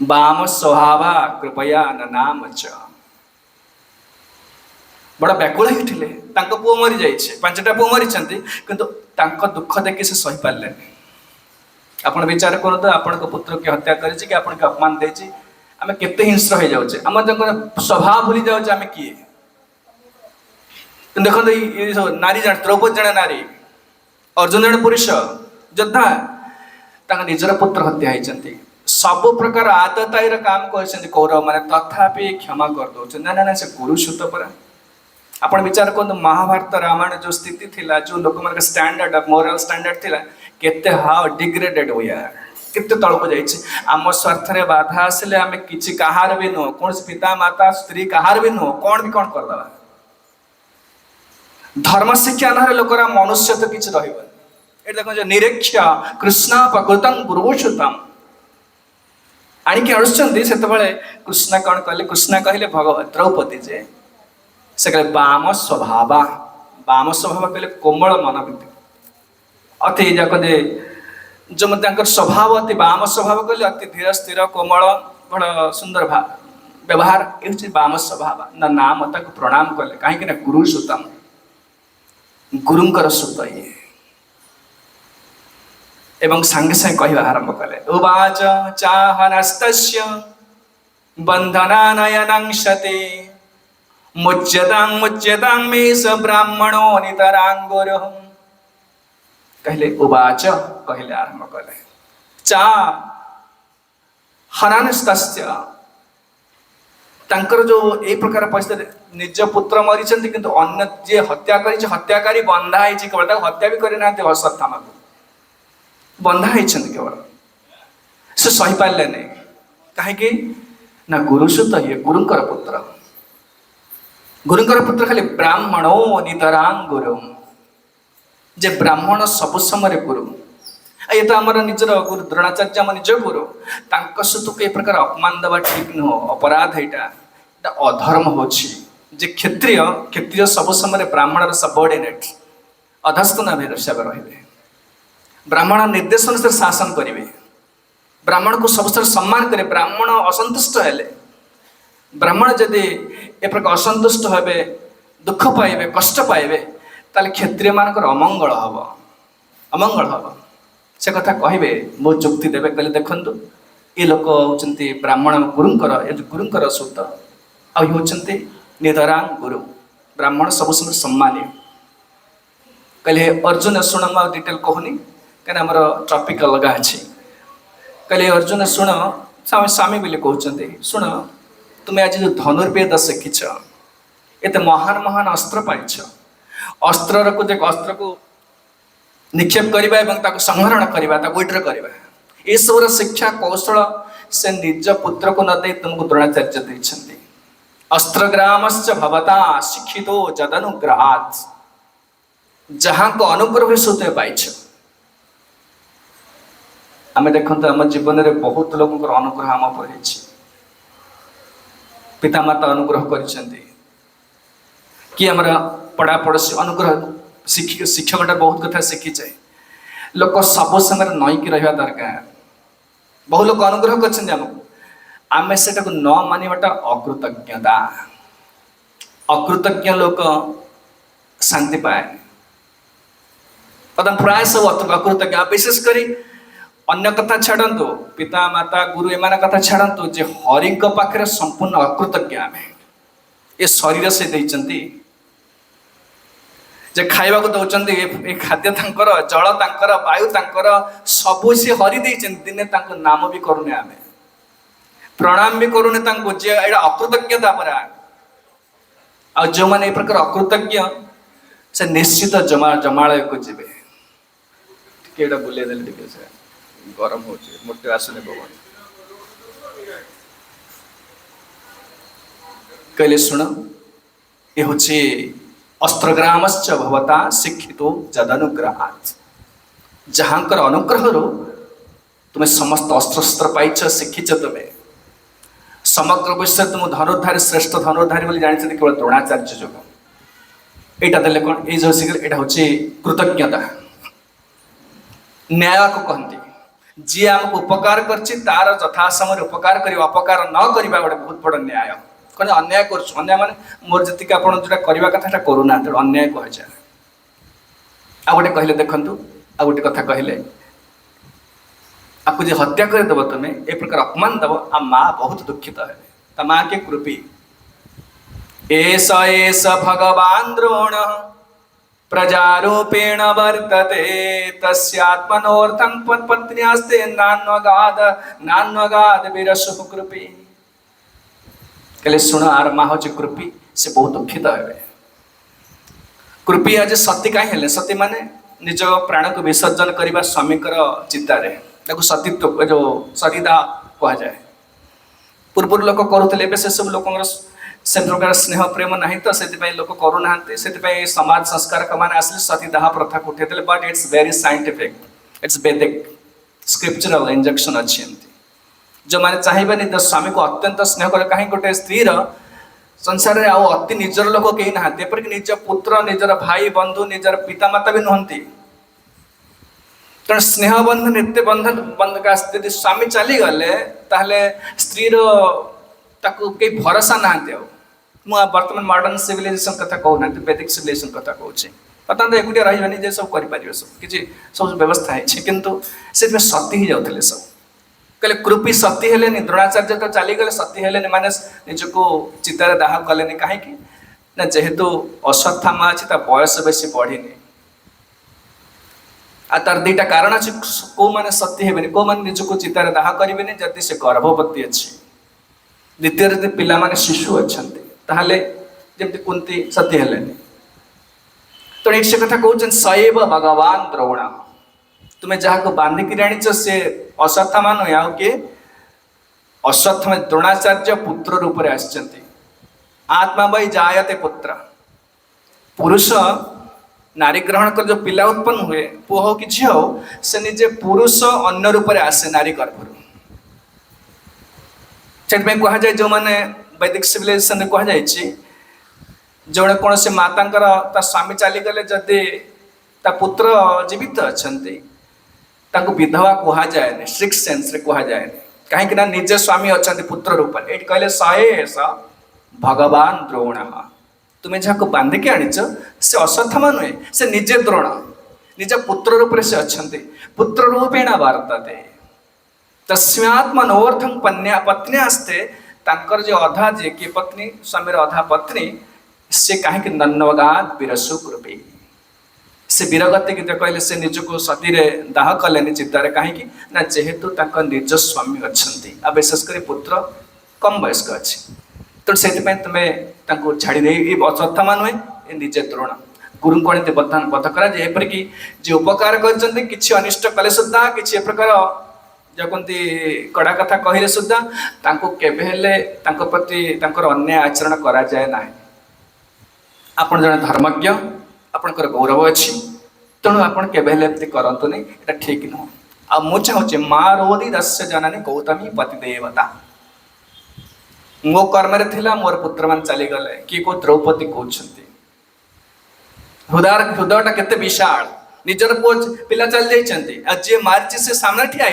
वाम स्वभाव कृपया नाम च। बड़ा व्याकुल होते पुओ मरी जाइए 5टा पुओ मरी किंतु दुख देखि से सही पारे। आपण विचार करते आपण पुत्र की हत्या कर अपमान देछि आम केते हिंस्र हो जाऊे आम स्वभाव भूली जाऊे आम किए। देखो ये नारी जन द्रौपदी जन नारी अर्जुन जन पुरुष योद्धा निजर पुत्र हत्या होती सब प्रकार आतताईर काम कर कौरव मैंने तथापि क्षमा कर दौर ना से गुरुसुत परा। आपण विचार करते महाभारत रामायण जो स्थिति थिला जो लोक मान स्टैंडर्ड मोरल स्टैंडर्ड थिला केते हाउ डिग्रेडेड वी आर केते तळको जाइछि। आम स्वार्थ रे बाधा आसले आम किछि कहार भी नुह कौन पिता माता स्त्री कहार भी नुह कौन भी कौन करदबा। धर्म शिक्षा न लोकरा मनुष्य तो किछि रहइबन। ए देखो जो निरीक्ष कृष्ण प्रकृतं गुरुषुतम आणिकी आनुछंती सेतबेले कृष्ण कौन कहले कृष्ण कहले भगवान द्रौपदी जे से कहले वाम स्वभाव कहले कोमल मन बुद्धि अति जाक दे जो मतलब स्वभाव अति वाम स्वभाव कहले अति धीर स्थिर कोमल बड़ सुंदर व्यवहार ये वाम स्वभाव ना नाम ताको प्रणाम कले कहीं गुरु सुतम गुरुंकर सुत ये एवं संगे संगे कहवा आरंभ कले उवाच चाहनस्तस्य बंधनानयनं शते मुच्यतां मे स ब्राह्मणो नितरांगुरः। कहले उवाच कहले आरंभ कले चा हनस्तस्य तांकर जो ए प्रकार परिस्थिति निज पुत्र मरीचंती किंतु अन्य जे हत्या करी हत्याकारी बंधा है केवल हत्या भी करी ना अश्वत्थामा को बंधा है केवल से सही पारे नहीं कहीं ना गुरुसुत ये गुरुंकर पुत्र गुरुଙ୍କର पुत्र खाली ब्राह्मणो नितरां गुरु, जे ब्राह्मण सब समय गुरु। ये तो आमर निजर गुरु द्रोणाचार्य आम निज गुरु, सहित ए प्रकार अपमान देवा ठीक नुह, अपराध यहाँ अधर्म हो। जे क्षत्रिय क्षत्रिय सब समय ब्राह्मण सबअर्डिनेट अधस्त नाम हिसाब रहे, ब्राह्मण निर्देशन से शासन करेंगे, ब्राह्मण को सब सम्मान करें। ब्राह्मण असंतुष्ट हेले, ब्राह्मण जदि ए प्रकार असंतुष्ट हे, दुख पाइबे, कष्ट पाइबे, ताले क्षत्रिय मानकर अमंगल हम, अमंगल हम। से कथा कहे मो जुक्ति देवे, कहले देखंतु ये लोक होचंती ब्राह्मण गुरुंकर, गुरुंकर सूत आ होचंती निधरां गुरु, ब्राह्मण सब समय सम्मानीय। कहले अर्जुन शुण, मु डिटेल कहूनी कहीं आमर टॉपिक अलग अच्छी। कहले अर्जुन शुण, स्वामी बोली कहते शुण, तुम्हें आज जो धनुर्वेद शिखिच, एत महान महान अस्त्र पाइछ, अस्त्र को देख, अस्त्र को निक्षेप करवा एवं संहरण करवा, विड्र करवा, ये सब शिक्षा कौशल से निज पुत्र को न दे तुमको द्रोणाचार्य देते। अस्त्रग्रामश्च भवता शिक्षितो जदनुग्रहात्, जहाँ को अनुग्रह सुते पाइछ। आम देखते आम जीवन में बहुत लोक अनुग्रह आम पर पितामाता अनुग्रह करिसेंती, कि आम पढ़ा पड़ोसी अनुग्रह, शिक्षक बहुत कथा शिखी जाए। लोक सब समय नईकि रहा दरकार, बहु लोग अनुग्रह कर आम से न मानवाटा अकृतज्ञता। अकृतज्ञ लोक शांति पाए, पदम प्राय सब अकृतज्ञ। विशेषकर अन्य कथा छाड़ू, पिता माता गुरु एम कथा छाड़ू, जे हरि पाखे संपूर्ण अकृतज्ञ आम। ये शरीर से देइचंती, जे खाइबा को दौरान ए खाद्य तांकर, जल तांकर, वायु तांकर, सबू सी हरि देइचंती। दिने तांको नाम भी करूने, आम प्रणाम भी करूने तांको, जे एडा अकृतज्ञता परा। आ जो माने ए प्रकार अकृतज्ञ से निश्चित जमालय को जीवे। केडा बुले देले टिके से गरम हो, मोटे आसने पवन। कहले शुण, ये होचे अस्त्रग्रामश्च भवता शिक्षितो जदनुग्रहात्, जहाँकर अनुग्रह तुम्हें समस्त अस्त्र पाइछ, शिखिच। तुम्हें समग्र विश्व तुम धनुर्धारी, श्रेष्ठ धनुर्धारी बोली जानी केवल द्रोणाचार्य जो। यहाँ देले कौन, ये जो यहाँ हूँ कृतज्ञता। न्याय को कहती, जी आमको उपकार करछि तार यथा समय उपकार कर, अपकार न करवा गोटे बहुत बड़ न्याय। कहते अन्याय कर, माने मोर जी आप जो करवा कथा करूना, अन्याय कह जाए। आ गोटे कहले देखंतु, आ गोटे कथा कहले, आपको जो हत्या करदेव तुम्हें, ए प्रकार अपमान दब, आ माँ बहुत दुखित है। ता माँ के कृपी, एष एष भगवान द्रोण प्रजारूपेण वर्तते, तस्यात्मनोर्थं पत्न्यास्ते नान्वगाद विरसु कृपी। कहले शुण, आर माँ हूँ कृपी, से बहुत दुखित है। कृपी आज सती कहीं, सती माने निज प्राण को विसर्जन करने स्वामी चितारे सतीत्व, जो सतीदाह कह जाए। पूर्व लोक करुले, से सब लोक से प्रकार स्नेह प्रेम ना, तो से लोक करूना, से समाज संस्कार मैंने आसले सतीदाह प्रथा को उठे। But it's very scientific, it's वैदिक स्क्रिप्चुरल इंजेक्शन अच्छी। जो मैंने चाहिए निज स्वामी को अत्यंत स्नेह करे, कहीं गोटे स्त्री संसार में आउ अति निजर लोक कहीं ना, एपरिक निज पुत्र, निजर भाई बंधु, निजर पिता माता भी नुहति। तेणु स्नेह बंधन एत बंधन बंधका, यदि स्वामी चलीगले ताहले स्त्री कई भरोसा ना। बर्तमान मॉडर्न सिविलाइजेशन कथा कहूना, वैदिक सिविलाइजेशन कथा कहूँ। पता एकुटिया रही सब करें, सब किसी सब व्यवस्था है, किंतु से सती ही जाते सब। कहले कृपी सती हेले, द्रोणाचार्य तो चलीगले, सती हेले माने निजको चितार दाह कले कहीं ना, जेहेतु अश्वत्थामा अच्छी बयस बेसी बढ़ीनी। आ तार दुईटा कारण अच्छे, कौ मैंने सती हेबे, कौ मैंने निजको चितार दाह करेंगे जदि से गर्भवती अच्छी। द्वितीय यदि पिला माने शिशु अच्छा, ताहले जमती कुंती सती हेलेनी। तो एक से कथा कहते सैव भगवान द्रोण, तुम्हें जहाँ को बांधिकी आनीच से अश्वत्थामा नुहे, आउ किए अश्वत्थामा द्रोणाचार्य पुत्र रूप में आसचंती। आत्मा वै जायते पुत्र। पुरुष नारी ग्रहण कर जो पिला उत्पन्न हुए पुह हो कि झी हो से निजे पुरुष अन्य रूप में आसे नारी गर्भ से कह जाए जो मैंने वैदिक सिविलाइजेशन कह जाए जो कौन से माता ता स्वामी चलीगले जदि ता पुत्र जीवित अच्छा विधवा कह जाए स्ट्रिक्ट सेन्स कह जाए कहीं निजे स्वामी अच्छा पुत्र रूप ये कहले सहेश भगवान द्रोण तुम्हें जहाँ बांधिकी आनीच से अश्वत्थामा नुहे से निजे द्रोण निज पुत्र रूप से अच्छा पुत्र रूपेण वर्तते तस्मात् मनोर्थं पत्न्यास्ते तांकर जो अधा जे कि पत्नी स्वामी अधा पत्नी से कहीं नन्वगात विरसुक रूपी से वीरगति गीत कहले से निजको सती दाह कले चित्तार कहीं ना जेहेतु निज स्वामी अच्छा विशेषकर पुत्र कम वयस्क अच्छी तो से तुम्हें छाड़ी अश्वत्थामा नुहे ये निजे द्रोण गुरु कणित बध करापरिक जे उपकार कर किसी अनिष्ट कले सुधा किसी ए प्रकार जो कहती कड़ा कथा कहले सुधा केबेले प्रति अन्याय आचरण करा जाए ना आपण जन धर्मज्ञ आपणकर गौरव अच्छी तेणु आप करतु नहीं ये ठीक नुह आ मु चाहूँ माँ रोदी दस्य जननी गौतमी पतिदेवता मो कर्म मोर पुत्र मान चलीगले किए को द्रौपदी कहते हृदयटा केते विशाल निजर पुओ पिला चली जाइए जी मारी से सामने ठिया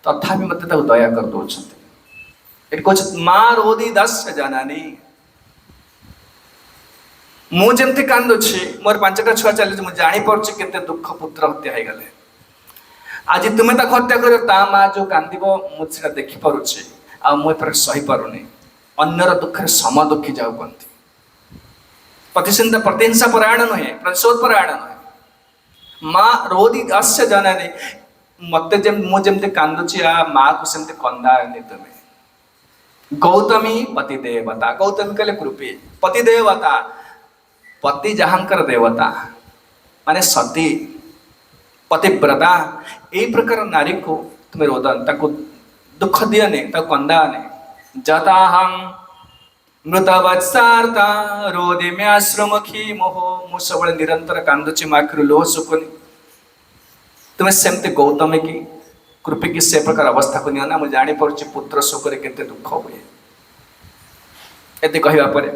तथापि मत दया कर दौरान कह माँ रोदी दस्य जननी मुझे कांदुची मोर 5टा छुआ चली मुझे जापारे केते दुख पुत्र हत्या हो गले आज तुम्हें हत्या कर माँ जो कांद मुझे देखिपे आ मुझे सही पारुनी अन्यर दुखे सम दुखी जाऊ कहती प्रतिहिंसा परायण नुहे प्रतिशोध परायण नुहे माँ रोदी अस्य जननी मत मुझे कांदुची आ माँ को सेमती कंदानी तुम्हें गौतमी पतिदेवता गौतमी कहले कृपी पतिदेवता पति जहाँकर देवता माने सती पतिव्रता यही प्रकार नारी को तुम्हें रोदन दुख दियनी कंदानी जताहं मृतवत्सार्ता रोदे में आश्रमखी मोह मु सब निरंतर कांदुची माखिर लोह सुकुनी तुम्हें सेमती गौतमी की कृपी की से प्रकार अवस्था को नियना मुझे जापारे पुत्र शोक केते दुख हुए ये कहवापर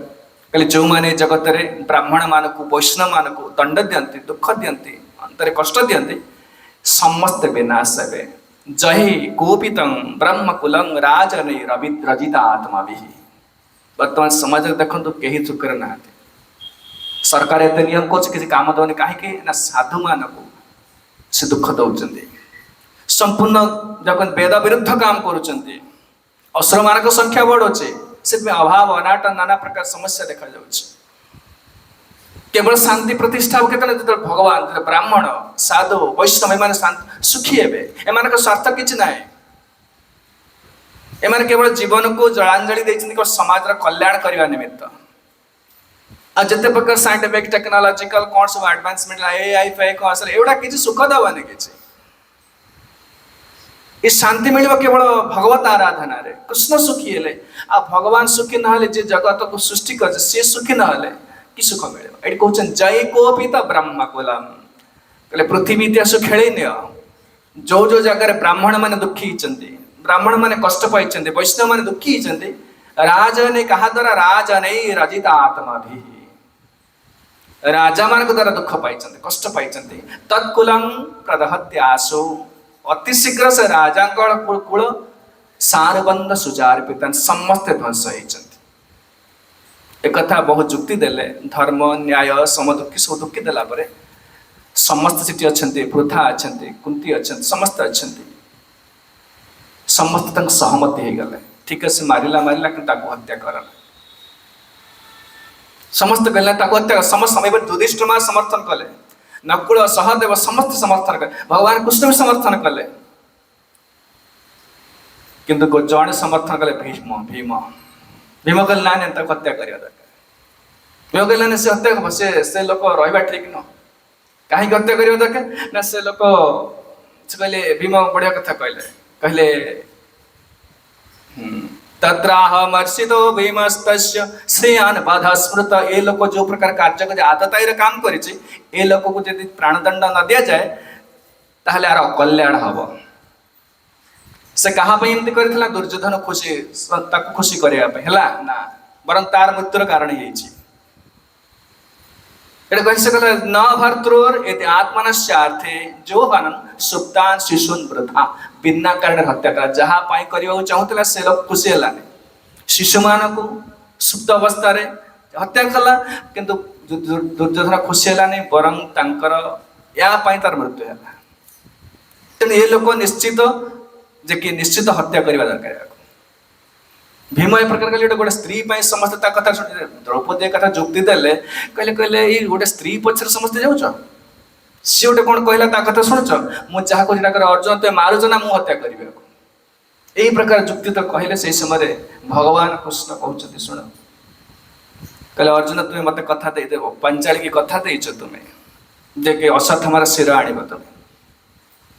कहले जो माने जगत रे ब्राह्मण मानक वैष्णव मानक दंड दियंती दुख दियंती अंतरे कष्ट दियंती समस्त विनाश हे जहि गोपितं ब्रह्मकुलं राजन रजिता आत्मा भी वर्तमान समाज देखो कहीं चुकर ना सरकार एत नियम कर काम दौनी कहीं ना साधु मानक से दुख दौरान संपूर्ण जब वेद विरुद्ध काम करुँच असुर मानक संख्या बढ़ुचे से अभाव अनाटन नाना प्रकार समस्या देखा जाउछ केवल शांति प्रतिष्ठा के भगवान ब्राह्मण साधु वैष्णव एम सुखी हे एम स्वार्थ कि ना एम केवल जीवन को जलांजलि देते समाज कल्याण करने निमित्त आ जिते प्रकार साइंटिफिक टेक्नोलॉजिकल कौन सब एडवांसमेंट एआई फाई कौन एवढा किसी सुख दबानी किसी ये शांति मिल केवल भगवत आराधना रे कृष्ण सुखी हेले आ भगवान सुखी ना जे जगत को सृष्टि कर से सुखी ना हेले कि सुख मिले ये कहते जय कोपिता ब्रह्म कुलम कहले पृथ्वी इतिहास खेल निय जो जो जगह ब्राह्मण माने दुखी होती ब्राह्मण माने कष्ट पाई वैष्णव माने दुखी होती राजने कहा द्वारा राजने रजिता आत्मा भी राजा मान द्वारा दुख पाई कष्ट पाई तत्कुलम प्रदहत्यासु अति शीघ्र से राजा कुल सारबंद सुजार पिता समस्ते ध्वंस एक कथा बहुत जुक्ति देले धर्म न्याय समदुखी सब दुखी देला परे समस्त सिटी अच्छे पृथा अच्छा कुंती अच्छा समस्त अच्छा समस्त सहमति हो गले ठीक है से मारिला मारिला कि हत्या कर समस्त कहले हत्या समस्त समय युधिष्ठिर मां समर्थन कले नकुल सहदेव समस्त समर्थन कले भगवान कृष्ण भी समर्थन कले किंतु जड़े समर्थन कले भीम भीम भीम कहले ना हत्या करवा दरकार भीम कहले से हत्या से लोक रहा ठीक न कहीं हत्या करवा दरकार ना से लोक कहले भीम बढ़िया कथा कहले कहले तत्राहमर्षितो भीमस्तस्य श्रेयान बाधा स्मृत। ए लोक जो प्रकार कार्य कर आतताई काम करिछि ए लोक को यदि प्राणदंड न दिया जाए ताहले आर कल्याण हब। से कहा पे एमती करथिला दुर्योधन खुशी ताको खुशी करिया पे हला ना बरं तार मृत्युर कारण हेछि। एटा कहि सकले न भर्तृर एते आत्मनस्यार्थे जो हनन सुप्तान शिशुन वृथा बिना कारण हत्या कर जहा पाई करियो चाहुतला से लोक खुशी हलाने शिशु मान को सुप्त अवस्था रे हत्या कला किंतु दुर्योधन खुशी हलाने बरं तांकर या पाई तार मृत्यु हला। तेन ए लोक निश्चित जे कि निश्चित हत्या करबा दरकार। भीम ए प्रकार कहले गोटे स्त्री पाई समस्त ता कथा सुनि द्रौपदी कथा जुक्ति देले कहले कहले ई गोटे स्त्री पछर समस्त जाउछ सी गोटे कोन कहला ता कथा सुनछ मु चाहा को जेटा कर अर्जुन ते मारुछ ना मु हत्या करबे एही प्रकार जुक्ति तो कहले से समय भगवान कृष्ण कहउछथि सुन कहले अर्जुन तुमे मते कथा दे देबो पंचाली की कथा देइछ तुमे जे के अश्वत्थामार शिर आनिबो तुमे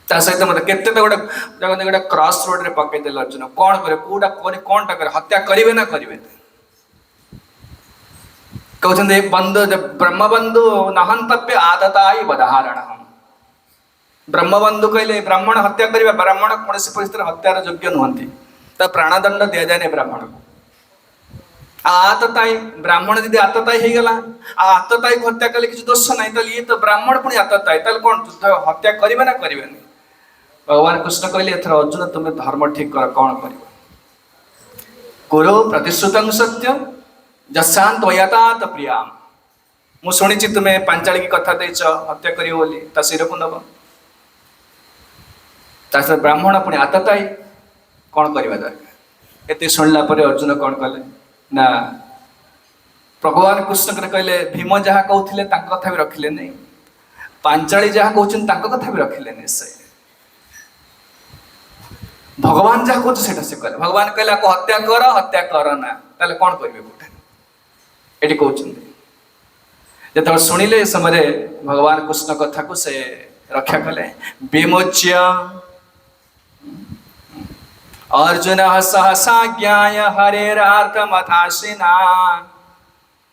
ता सहित मत केते तो गोटे गोटे क्रॉस रोड रे पके देल अर्जुन कोन करे कोडा कोन कोनटा करे हत्या करिवे ना करिवे कहउछन ए बंधु ब्रह्म बंधु नहंतप्य आदताई बधारणम। ब्रह्म बंधु कहले ब्राह्मण हत्या करिवे ब्राह्मण कोनसी परिस्थिति हत्यार योग्य नहंती ता प्राणदंड दिया जाय ने ब्राह्मण को आतताई ब्राह्मण यदि आतताई हे गेला आतताई हत्या कले किछ दोष नाही त ये तो ब्राह्मण पुनी आतताई तल कोन युद्ध हत्या करिवे ना करिवे नहीं। भगवान कृष्ण कहले एथर अर्जुन तुम्हें धर्म ठीक कर कौन कर कुरु प्रतिश्रुतं सत्यम जशांत वयतात प्रियाम। मु शुणी तुम्हें पांचाली की कथा देच हत्या करियो बोली ता सिर को नब ता ब्राह्मण पुणी आतताई कौन करवा दरकार। एते शुणला पर अर्जुन कौन कले ना भगवान कृष्ण कहले भीम जहाँ कहते कथा भी रखिले नहीं पांचाली जहाँ कहते कथा भी रखिले नहीं से भगवान जहाँ कहते से कहले भगवान कहले को हत्या कर ना ताले कौन करिवे गोटे एटी कहते जो शुणिले समय भगवान कृष्ण कथा को से रक्षा कले विमोच्य अर्जुन सहसा ज्ञाय हरेरार्थमथाशिना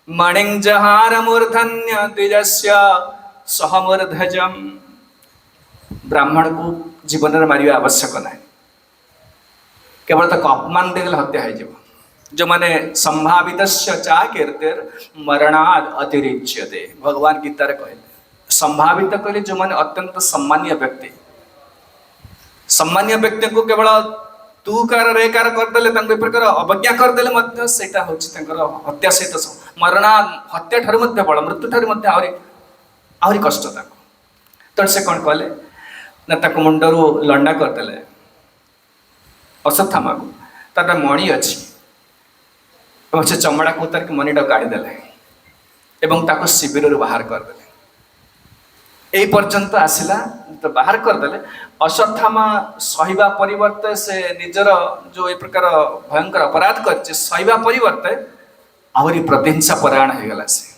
मणिं जहार मूर्धन्य तेजस्य सहमूर्धजम। ब्राह्मण को जीवन में मारिया आवश्यक ना केवल तक अपमान देले हत्या हो जो माने संभावित चा कीर्तिर मरणाद अतिरिच्यते। भगवान गीता कहले संभावित कहले जो माने अत्यंत सम्मान्य व्यक्ति को केवल तू कार रे कार करदेले प्रकार अवज्ञा करदेले मध्य सेटा होछि तंकर हत्या सहित मरणा हत्या ठार मध्य बड़ मृत्यु ठार मध्य आहरी कष्ट ताको तो से कौन कहले ना ताको मुंडरू लंडा करदेले अश्वत्थामा को तार मणि अच्छी से चमड़ा को तार मणिटा काढ़ीदेले एवं ताको शिविर बाहर करदेले यही पर्यंत आसला तो बाहर करदेले। अश्वत्थामा सहिबा परिवर्ते से निजर जो ए प्रकार भयंकर अपराध कर सहिबा परिवर्ते आहरी प्रतिहिंसा परायण हो गला से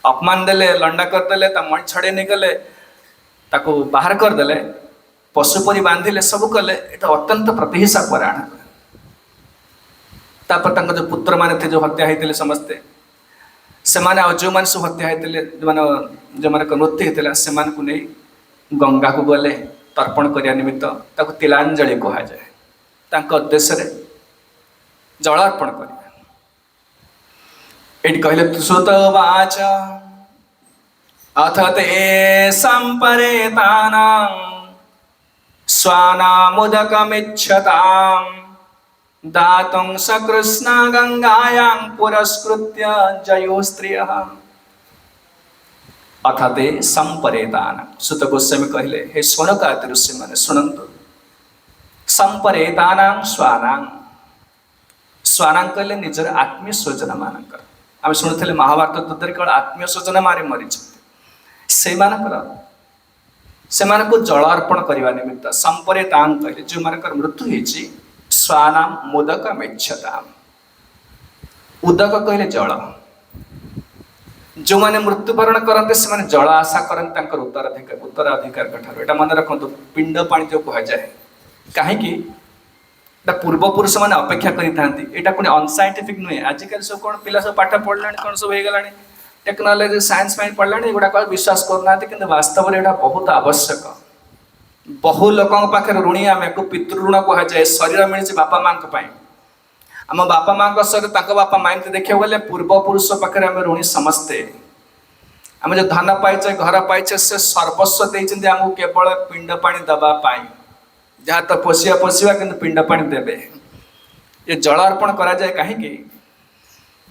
अपमान देले लंडा करदेले मणि छड़े नहीं गले ताको बाहर करदेले पशुपरी बांधिले सब कले एटा अत्यंत प्रतिहिंसा परायण। तापर तांको जो पुत्र माने थे जो हत्या होते समस्ते से माने जो माने सब हत्या होते जो माने मृत्यु होता से को नहीं गंगा को गले तर्पण करने निमित्त ताको तिलांजलि कहा जाए तांको उद्देश्य रे जल अर्पण कर कहले श्रुतवाच अथ ते संपरेतानां स्वानामुदकमिच्छताम् दातुं सकृष्ण गंगायां पुरस्कृत्य जयो स्त्रियः। अथ ते संपरेतानां सुत गोस्वामी कहले हे शौनकादि ऋषि माने शुणन्तु संपरेतानां स्वानां कहले निजर आत्मीय स्वजन मानकर आम शुणुले महाभारत दुधरे केवल आत्मीय स्वजन मारी मरी से जल अर्पण करने निमित्त संपरेतां कहले जो मानकर मृत्यु होती स्वानां मुदकमिच्छताम् उदक कहले जल जो माने मृत्युवरण करते से माने जल आशा करते उत्तराधिकार ठार एटा मन रखु पिंड पानी जो कह जाए कहीं पूर्वपुरुष मैंने अपेक्षा करता कोई अनसाइंटिफिक नुहे। आजिकल सब कौन पिला सब पाठ पढ़ला कौन सब हो टेक्नोलोजी साइंस में पढ़ला गुड़ाक विश्वास करना कि वास्तव में यहाँ बहुत आवश्यक। बहु लोकों पाखे ऋणी आम को पितृऋण कहुए। शरीर मिली बापा माँ आम बापा माँ सहित बापा माँ देखा गले पूर्वपुरुष पाखे आम ऋणी समस्ते। आम जो धन पाइचे घर पाइचे से सर्वस्व देते आमको केवल पिंड पानी दवापाई जहाँ तो पोषिया पोषिया कि पिंड पानी देवे। ये जल अर्पण करा जाए कहीं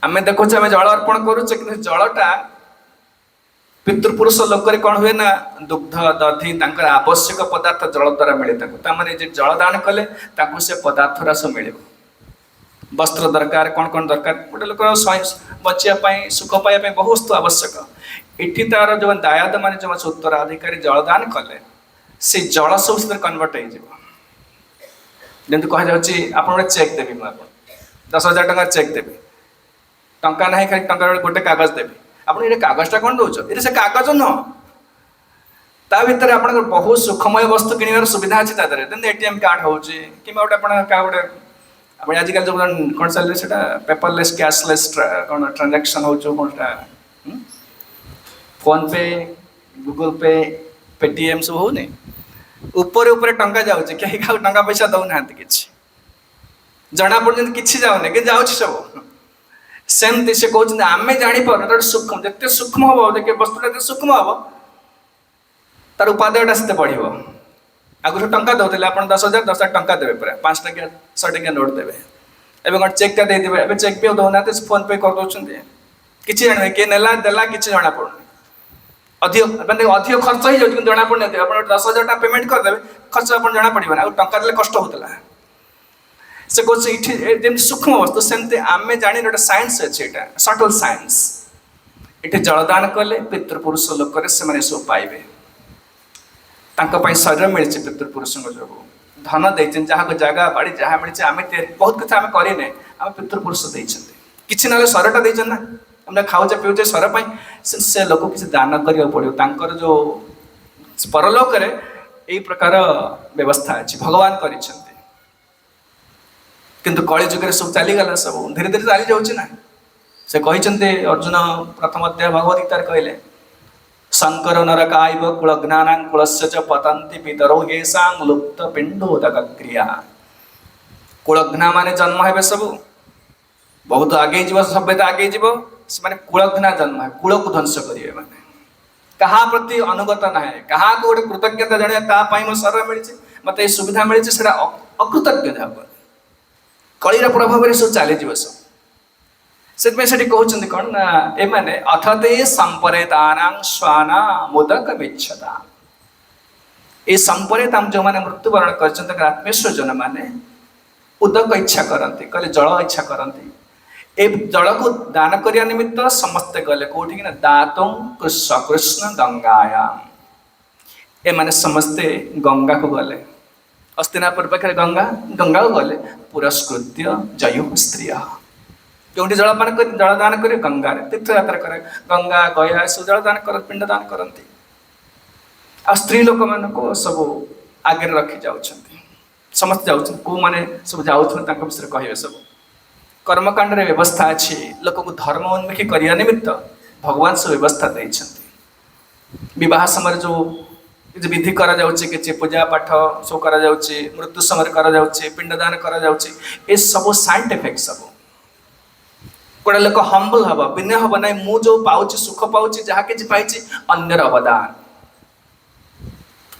आम देखु आम जल अर्पण करुचे कि जलटा पितृपुरुष लोक कौन हुए ना दुग्ध दधि आवश्यक पदार्थ जल द्वारा मिले ताने जल दान कले से पदार्थ रास मिले। वस्त्र दरकार कौन कौन दरकार गोटे लोक बचापी सुख पाइबा बहुत वस्तु आवश्यक। इटी तार जो दायाद मान जो उत्तराधिकारी जलदान कले से जल सब कन्वर्ट हो कहुच्छी आप चेक देवी मुझे 10,000 टका चेक देवी टंका ना खाली टंका गोटे कागज देवी आप कागजटा कौन दौर ये से कागज नुह ता भर आप बहुत सुखमय वस्तु किणवार सुविधा अच्छी तादेह एटीएम कार्ड हो कि गोटे आजिकल जो कौन चल पेपरलेस कैशलेस कौन ट्रांजैक्शन हो कौनटा फोन पे गूगल पे पेटीएम सब हो ऊपर ऊपर टंका जाऊँगी कहीं क्या टंका पैसा दौना कि जना पड़े कि जाऊनी कि जाऊँ सब सेमती से कहते आम जापर सूक्ष्म जिते सूक्ष्म हम देखे वस्तुटा सूक्ष्म हम तार उपादेयटा से बढ़ आगुरी टंका दौले आप 10,000 10,000 टंका देवे पूरा 5 टकिया 100 टकिया नोट देवे एवं कौन चेकटा देदेवे एवं चेक भी दौना फोन पे कर दौरान कि जान किए नेला देला कि जना पड़े अधिक मैंने अधिक खर्च हो जाए जना पड़े आप 10,000 टका पेमेंट करदे खर्च आप जना पड़े ना टंका देले कष्ट होता से कहे सूक्ष्म वस्तु सेमती आम जानी गोटे साइंस अच्छे यहाँ सटल साइंस ये जलदान कले पितृपुरुष लोक से सब पाइबे शरीर मिली पितृपुरुष जो धन देते जहाँ जगह बाड़ी जहाँ मिली आम बहुत कथा आम करें आम पितृपुरुष कि ना शरीरटा देते ना आम खाऊचे पीऊचे शरीर से लोक किसी दान करा पड़ो जो परलोक यही प्रकार व्यवस्था अच्छी भगवान कर किंतु कली जुगे सब चलीगला सब धीरे धीरे चली जाऊँ ना से कहते अर्जुन प्रथम अध्याय भगवत गीतार कहले शंकर नरकाइव कुलज्ञानां कुलस्य च पतन्ति पितरो येषां लुप्त पिंडोदक क्रिया। कुलज्ञा माने जन्म है सब बहुत आगे जीव सभ्यता आगे जीव से कुलज्ञा जन्म है कुल को ध्वंस करेंगे माने कहा प्रति अनुगत ना है कहा को गोटे कृतज्ञता जड़े मो शरीर मिली मत सुविधा मिली से अकृतज्ञ कलीर प्रभाव सब चलीज सब से कहते कौन ना एमाने अथते संपरेतानां स्वाना मोदक विच्छता ये संपरेता जो मैंने मृत्युवरण कर आत्मेश्वर जन मैंने उदक इच्छा करती कहले जल इच्छा करती ए जल को दान करने निमित्त समस्ते गले कौटी ना दातुं कृष्ण गंगायाम ए माने समस्ते गंगा को गले अस्तिनापुर पाखे गंगा गंगा को गले पुरस्कृत्य जयो स्त्रिय जो जलपान कर जलदान कर गंगा तीर्थयात्रा करे गंगा गया सब जलदान कर पिंड दान करती आ स्त्री लोक मान सब आगे रखी जाऊँ समस्त जाऊँ को मैंने सब जाऊँ विषय कहे सब कर्मकांड रे व्यवस्था अच्छी लोक को धर्म उन्मुखी करने निमित्त भगवान सब व्यवस्था देते बह समय जो विधि करा जाउछि कि पूजा पाठ सब करा जाउछि मृत्यु समय करा जाउछि पिंडदान करा जाउछि ए सब साइंटिफिक सब गोटे लोक हम्बल हम विनय हम ना मु जो पाउछि सुख पाउछि जहाँ कि पाइछि अन्यर अवदान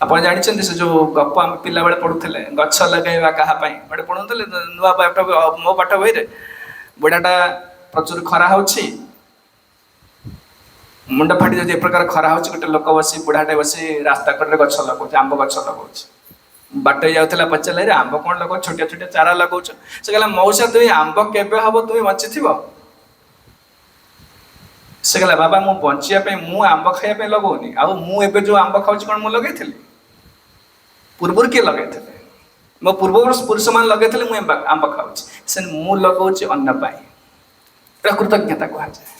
आप जानते से जो गप आम पिला बेले पढ़ुले गछ लगेगा क्या गोटे पढ़ुले नुआ पाठ मो पाठ बही रे बुढ़ाटा प्रचुर खरा हो मुंड फाटी जाए प्रकार खरा हो गोटे लोक बस बुढ़ाटे बस रास्ता कड़े गछ लगे आंब गछ लगे बाट जाऊला पचारे आंब कौन लग छोटिया छोटिया चारा लगे से कहला मौसा तुम आंब केबे हम तुम बची से कहला बाबा मु बचापी मु आंब खाइबा लगौनी आउ मुझे जो आंब खाऊँ कौन मुझे लगे पूर्व किए लगे मो पूर्व पुरुष मान लगे मुझे आंब खाऊँ से मु लगौचे अन्नपाई कृतज्ञता कहुए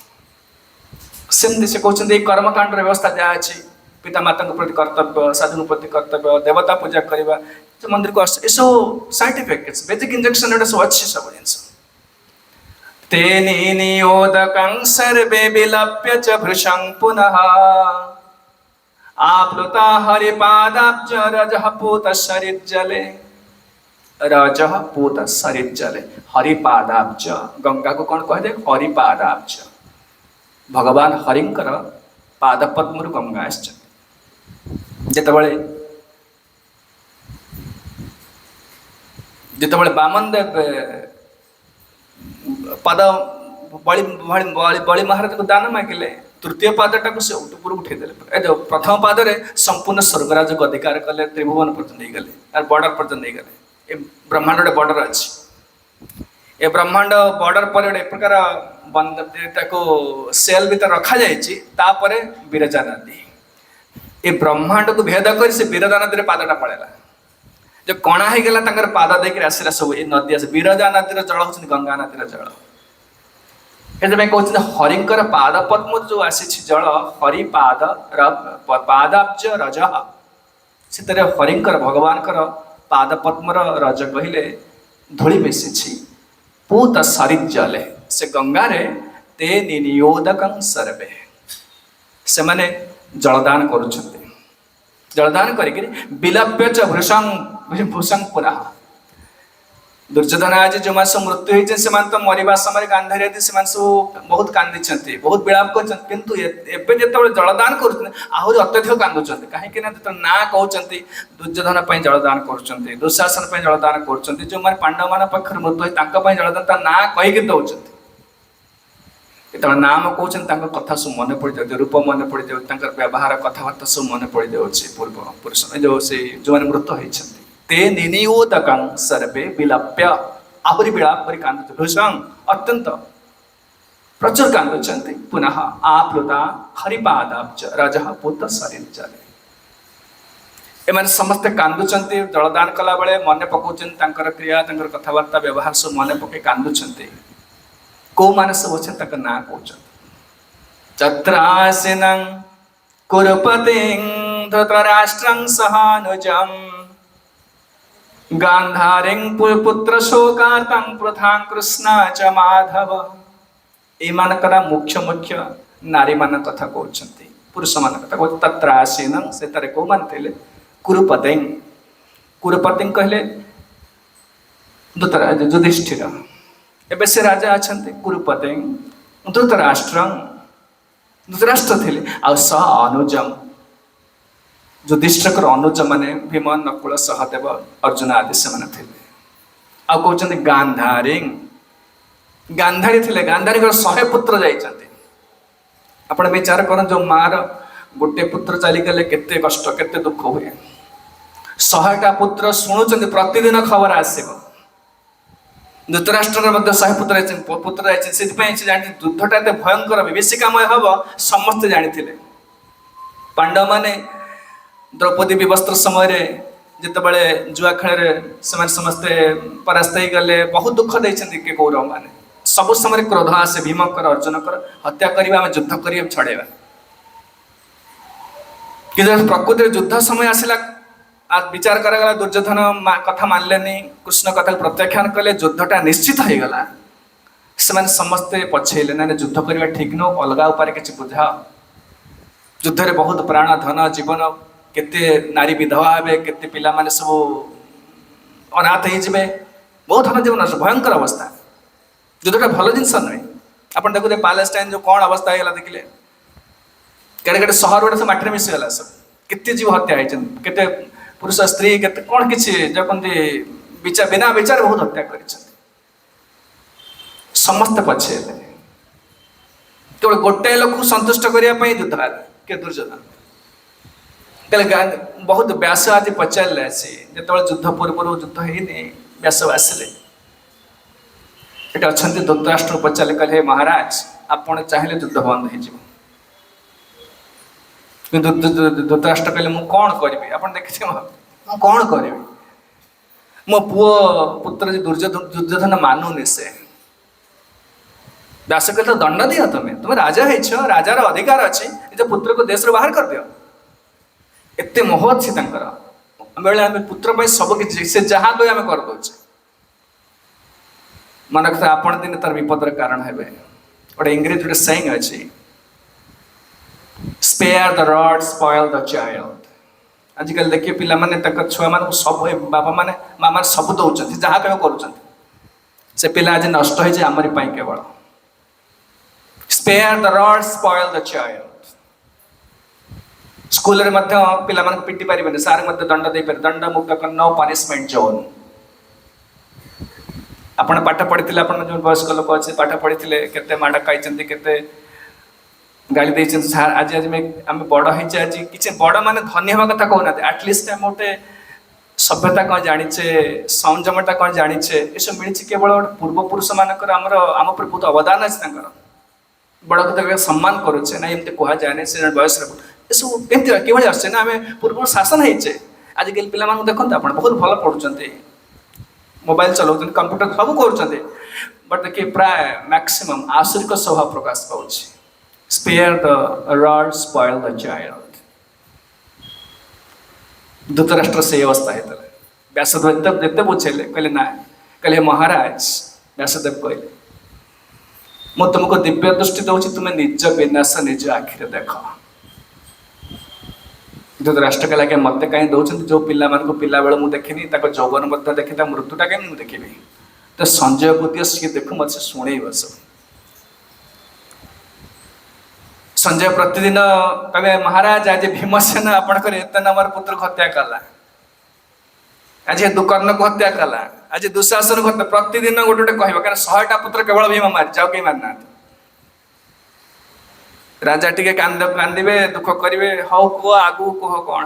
सेमती से कहते कर्मकांड व्यवस्था जहाँ अच्छी पिता माता प्रति कर्तव्य साधु प्रति कर्तव्य देवता पूजा करवा मंदिर को आस सब साइंटिफिक बेसिक इंजेक्शन एटा सब अच्छी सब जिनस तेनि नियोदकं सर्वे विलप्य च भृशं पुनः आप्लुता हरिपादाब्ज रजः पूत सरिज्जले रजः पूत सरिज्जले हरिपादाब्ज गंगा को कौन कह दे हरिपादाब्ज भगवान हरिंकर पादपद्मरु गंगा आश्च जेतबळे जेतबळे बामन देव पाद बड़ी बड़ी बड़ी महाराज को दान मागिले तृतीय पादटा को से ऊपर उठेदेले जो प्रथम पादरे संपूर्ण स्वर्गराज को अधिकार कले त्रिभुवन पर्यंत नहीं गले यार बॉर्डर पर्यंत नहीं गले ए ब्रह्मांड बॉर्डर अच्छी ए ब्रह्मांड बॉर्डर पर एक प्रकार को सेल भीतर रखा जाइए तापर विरजा नदी ए ब्रह्मांड को भेद कर से विरजा नदी रे पादटा पड़ेला जो कणा हो गला पाद देकर आसला सब ये नदी आस विरजा नदी जल हूँ गंगा नदी जल ये कहते हरिंकर पाद पद्म जो आसी जल हरिपाद पादाब्ज रज से हरिंकर भगवान पाद पद्मर रज कहले धूली मिशी पूत सरिज्जले से गंगा रे ते नियोदकं सर्वे से माने जलदान करुछन्ते जलदान करिक विलप्य च भृशं पुनः दुर्योधन आज जो मान सब मृत्यु होती से तो मरवा समय गांधारी आदि से बहुत कांदी बहुत विलाप किंतु एवं जो जलदान कर अत्यधिक कांदुंट कहीं ना कहते दुर्योधन जलदान कर दुशासन जलदान कर जो मैंने पांडव मान पक्ष मृत्यु होती जलदान ना कहीकि दौरान जो नाम कहते कथा सब मन पड़ जाए रूप मन पड़ जाए व्यवहार कथबार्ता सब मन पड़ जाए पूर्व पुरुष जो से जो मैंने मृत होती ते निनियोदकं सर्वे विलप्य आहरी विलाप कर कांदुच भृशं अत्यंत प्रचुर कांदुचंती पुनः आप्लुता हरिपादाब्ज रजः पूत सरिज्जले एमाने समस्त कांदुचंती जलदान कला बेले मन पकाउचंती तांकर क्रिया तांकर कथबार्ता व्यवहार सब मन पके कांदुचंती को माने सब अछन तक ना कहउचंती चत्रासिनं कुरुपतिं धृतराष्ट्रं सहानुजम् गांधारिं पुत्र शोकार्तं पृथां कृष्णा च माधव एमानकर मुख्य मुख्य नारी मान कथा कहउचंती पुरुष मान कथा कहउ तत्रासीनं से तारे को मानतेले कुरुपतिं कुरुपतिं कहले धृतराष्ट्र युधिष्ठिर एबे से राजा अछंती कुरुपतिं धृतराष्ट्रं धृतराष्ट्र थिले आ स अनुजम युधिष्ठिर अनुज माने भीम नकुल सहदेव अर्जुन आदि से माने थिले आ कहउचंती गांधारी गांधारी थिले गांधारी 100 पुत्र जाइचंती आपण विचार करन जो मार गोटे पुत्र चली गले केते कष्ट केते दुख हुए 100टा पुत्र सुनुचंती प्रतिदिन खबर आसीबो धृतराष्ट्र मध्य 100 पुत्र जाइछन सेति से जानि युद्धटा एते भयंकर विभीषिकामय हबो समस्त जानिथिले पांडव माने द्रौपदी विवस्त्र समय जितेबाला जुआ खेल से समस्ते परास्त हो गले बहुत दुख देते के कौरव मैंने सब समय क्रोध आसे भीम कर अर्जुन कर हत्या करवा युद्ध कर छड़ेवा कि प्रकृति युद्ध समय आसला विचार करागला दुर्योधन कथा मानले कृष्ण कथा प्रत्याख्यान कले युद्धटा निश्चित हो गला से समस्ते पछेले ना युद्ध करवा ठीक नो अलग उपाय किसी बुझा युद्ध में बहुत प्राण धन जीवन केते नारी विधवा हे केते पिला माने सब अनाथ हो जाए बहुत धन जीवन भयंकर अवस्था युद्धटा भल जिनस नुहे आप देखते पैलेस्टाइन जो कौन अवस्था होगा देखिले केड़े केड़े सहर गुड़ा सब माटी मिशीगला सब केते जीव हत्या होती केते पुरुष स्त्री केते कौन किसी जो कहते बिना विचार बहुत हत्या कर समस्त पछेले केवल गोटे लोक संतुष्ट करने युद्ध के दुर्योधन बहुत व्यास आदि पचारे जो युद्ध पूर्व युद्ध होनी व्यास आसिले ये अच्छा धृतराष्ट्र पचारे कहले महाराज आपण चाहिए युद्ध बंद हो धृतराष्ट्र कहले मु कौन करी आप देखिए मु कौन करी मो पुओ पुत्र दुर्योधन मानुनि से व्यास कहते दंड दिया तुम्हें राजा हो राजार अधिकार अच्छी निज पुत्र को देश बाहर कर दियो एते मोह अच्छी बेले आम पुत्र पर सब किसी से जहाँ कहे आम करदे मन रखता आपण दिन तार विपदर कारण है गोटे इंग्रेज गोटे सेइंग अच्छी spare the rod spoil the child आजिकल देखिए पिला माने छुआ मान सब बापा माने माँ मैंने सब दौरान जहाँ कह कर से पिला आज नष्ट हो आमरी केवल spare the rod spoil the child school रे पिला पिटी पारे सार दंड दे पारे दंड मुक्त नो पनिशमेंट जोन आपण पाठ पढ़ी जो वयस्क लोक अच्छे पाठ पढ़ी केते माड़ खाई केते गाड़ी दे आज आज आम बड़ आज किसी बड़ मान धनी हवा कथा कहना आटलिस्ट आम गोटे सभ्यता कौन जाचे संयमता कौन जाचे ये सब मिली केवल पूर्वपुरुष मानकर आम पर बहुत अवदान अच्छे बड़ कथा सम्मान करुचे ना एमती कह जाए से बयस ये सब कमी किभली आसे ना आम पूर्व शासन होचे आजिकल पिला देखते आप बहुत भल पढ़ुं मोबाइल चलाऊँ कंप्यूटर सब कर बट देखिए प्राय मैक्सिमम आसुरिक स्वभाव प्रकाश पाँच spare the rod spoil the child Dhritarashtra से अवस्था होता व्यासदेव जिते बुझेले कहले ना कहले महाराज व्यासदेव कहले मु तुमको दिव्य दृष्टि दूसरी तुम्हें निज विनाश निज आखिरे देख धृतराष्ट्र कहला कि मत कहीं दौरान जो पिला पिला बेल मुझे देखनी जौवन देखी मृत्युटा कहीं मुझे देखी तो संजय को दियो सी देखू मत शुणे सब संजय प्रतिदिन कहे महाराज आज भीमसेन आपणकर एत नंबर पुत्र को हत्या कला आज दुकर्ण को हत्या कला आज दुशासन को हत्या प्रतिदिन गोटे गोटे कह 100टा पुत्र केवल भीम मारी जाओ कहीं मारना राजा टी कांदे दुख करेंगे हौ कह आगू कह कौन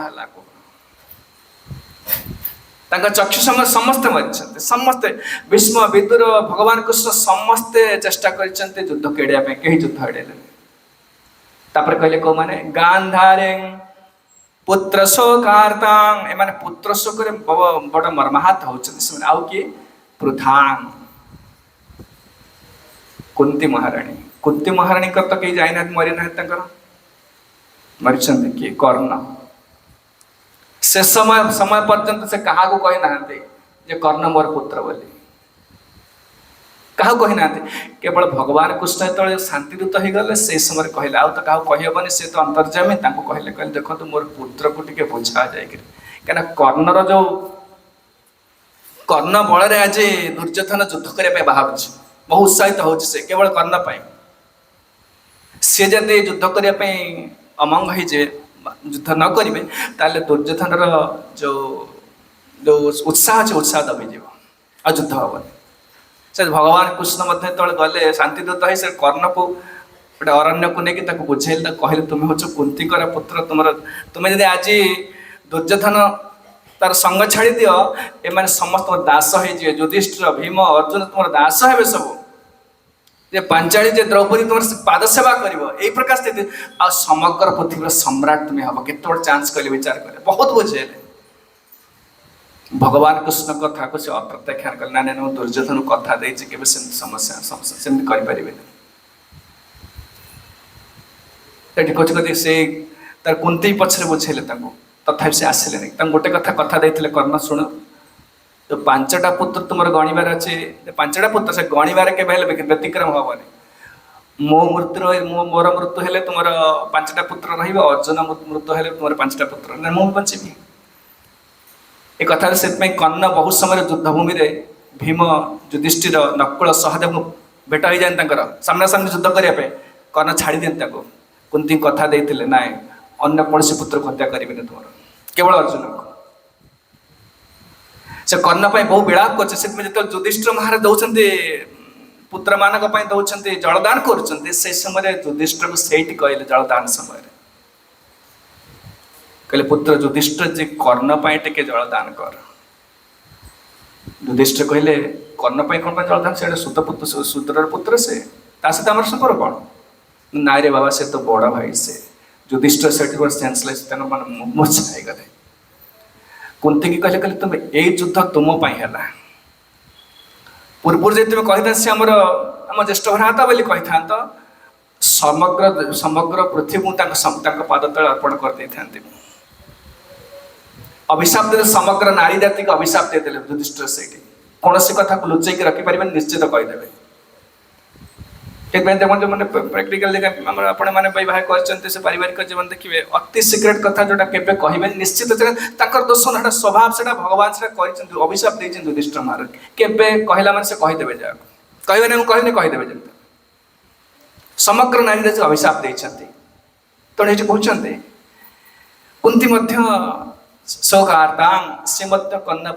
है चक्षु समस्ते मरी समस्ते भीष्म विदुर भगवान कृष्ण समस्ते चेष्टा कर युद्ध केड़िया कहीं युद्ध एड़े कहले कौ माने गांधारे पुत्र शोकार्तांग एमाने पुत्र शोक बड़ मर्माहत होती आउ किए पृथांग कुंती महाराणी तो कहीं जाना मरी ना मरी किए कर्ण से समय पर्यंत से क्या कही ना कर्ण मोर पुत्र बोली क्या कहना केवल भगवान कृष्ण जो शांतिदूत हो गले से समय कहले आउ तो क्या कहबनी से तो अंतर्जामी कहले कहले देखो मोर पुत्र को टे बुझा जाए क्या कर्णर जो कर्ण बल आज दुर्योधन युद्ध करने बाहर बहुत उत्साहित हो केवल कर्ण सी जब युद्ध करने अमंग हो युद्ध न करेंगे ताले दुर्योधन जो जो उत्साह अच्छे उत्साह दबीज आ युद्ध हेनी से भगवान कृष्ण गले शांतिदूत है से कर्ण को गोटे अरण्य को लेकिन बुझेल कहले तुम्हें हूँ कुंतीकर पुत्र तुम्हें जब आज दुर्योधन तार संग छाड़ी दियो एम समस्त दास हो युधिष्ठिर भीम अर्जुन तुम दास हे सब जे पांचाली जे द्रौपदी तुम पाद सेवा कर प्रकार स्थिति आ समग्र पृथ्वी सम्राट तुम्हें हम केत चांस कहले विचार करे बहुत बुझेले भगवान कृष्ण कथा को से अप्रत्याख्यान कल ना दुर्योधन कथा दे समस्या सेमती करें से तार कुंती पछरे बुझेले तथा से आसिले गोटे कथा कथा देते कर्ण शुण जो 5टा पुत्र तुम गणिबार अच्छे 5टा पुत्र से गणिबार के व्यतिक्रम हेनी मो मृत्यु मोर मृत्यु हेले तुम 5टा पुत्र अर्जुन मृत्यु हेले तुम 5टा पुत्र मुझे बची ए कथा से कर्ण बहुत समय युद्धभूमि भीम युधिष्ठिर नकुल सहदेव भेट हो जाए सामना सामने युद्ध करने कर्ण छाड़ी दिखते कुंती कथा देते ना अन्य कौन पुत्र को हत्या करें तुम केवल अर्जुन को से कर्ण बहु विलाप कर युधिष्ठिर महाराज दौरान पुत्र मानक दौरान जलदान कर समय युधिष्ठिर को सही कहले जलदान समय कहले पुत्र युधिष्ठिर जी कर्ण टे जलदान कर युधिष्ठिर कहले कर्ण कौन जलदान से सुतपुत्र सूत्र पुत्र से सहित आम संपर्क कौन ना रे बाबा से तो बड़ भाई से युधिष्ठिर से सेंसलेस मूर्छा गले कुंती की कहले कहले तुम ए युद्ध तुम है पूर्व जो तुम कही से आम ज्येष्ठ भ्राता बोली कही था समग्र समग्र पृथ्वी पाद तले अर्पण कर अभिशाप दे समग्र नारी जाति को अभिशाप देते युधिष्ठिर से कौन सी कथा को लुचेक रखिपारे निश्चित कहीदेवे देखो मैंने प्राक्टिकल आपण मैंने वह कर पारिवारिक जीवन देखिए अति सिक्रेट कथा जोटा केवे कहे निश्चित दोष ना स्वभाव से भगवान से अभिशाप देते युधिष्ठिर महाराज केवे कहला मैंने से कहीदेवे जा कहबे ना कहनी कहीदेवे जमी समग्र नारी जाति अभिशाप देते तेणु ये कहते कुंती सौहार्दांग से कन्या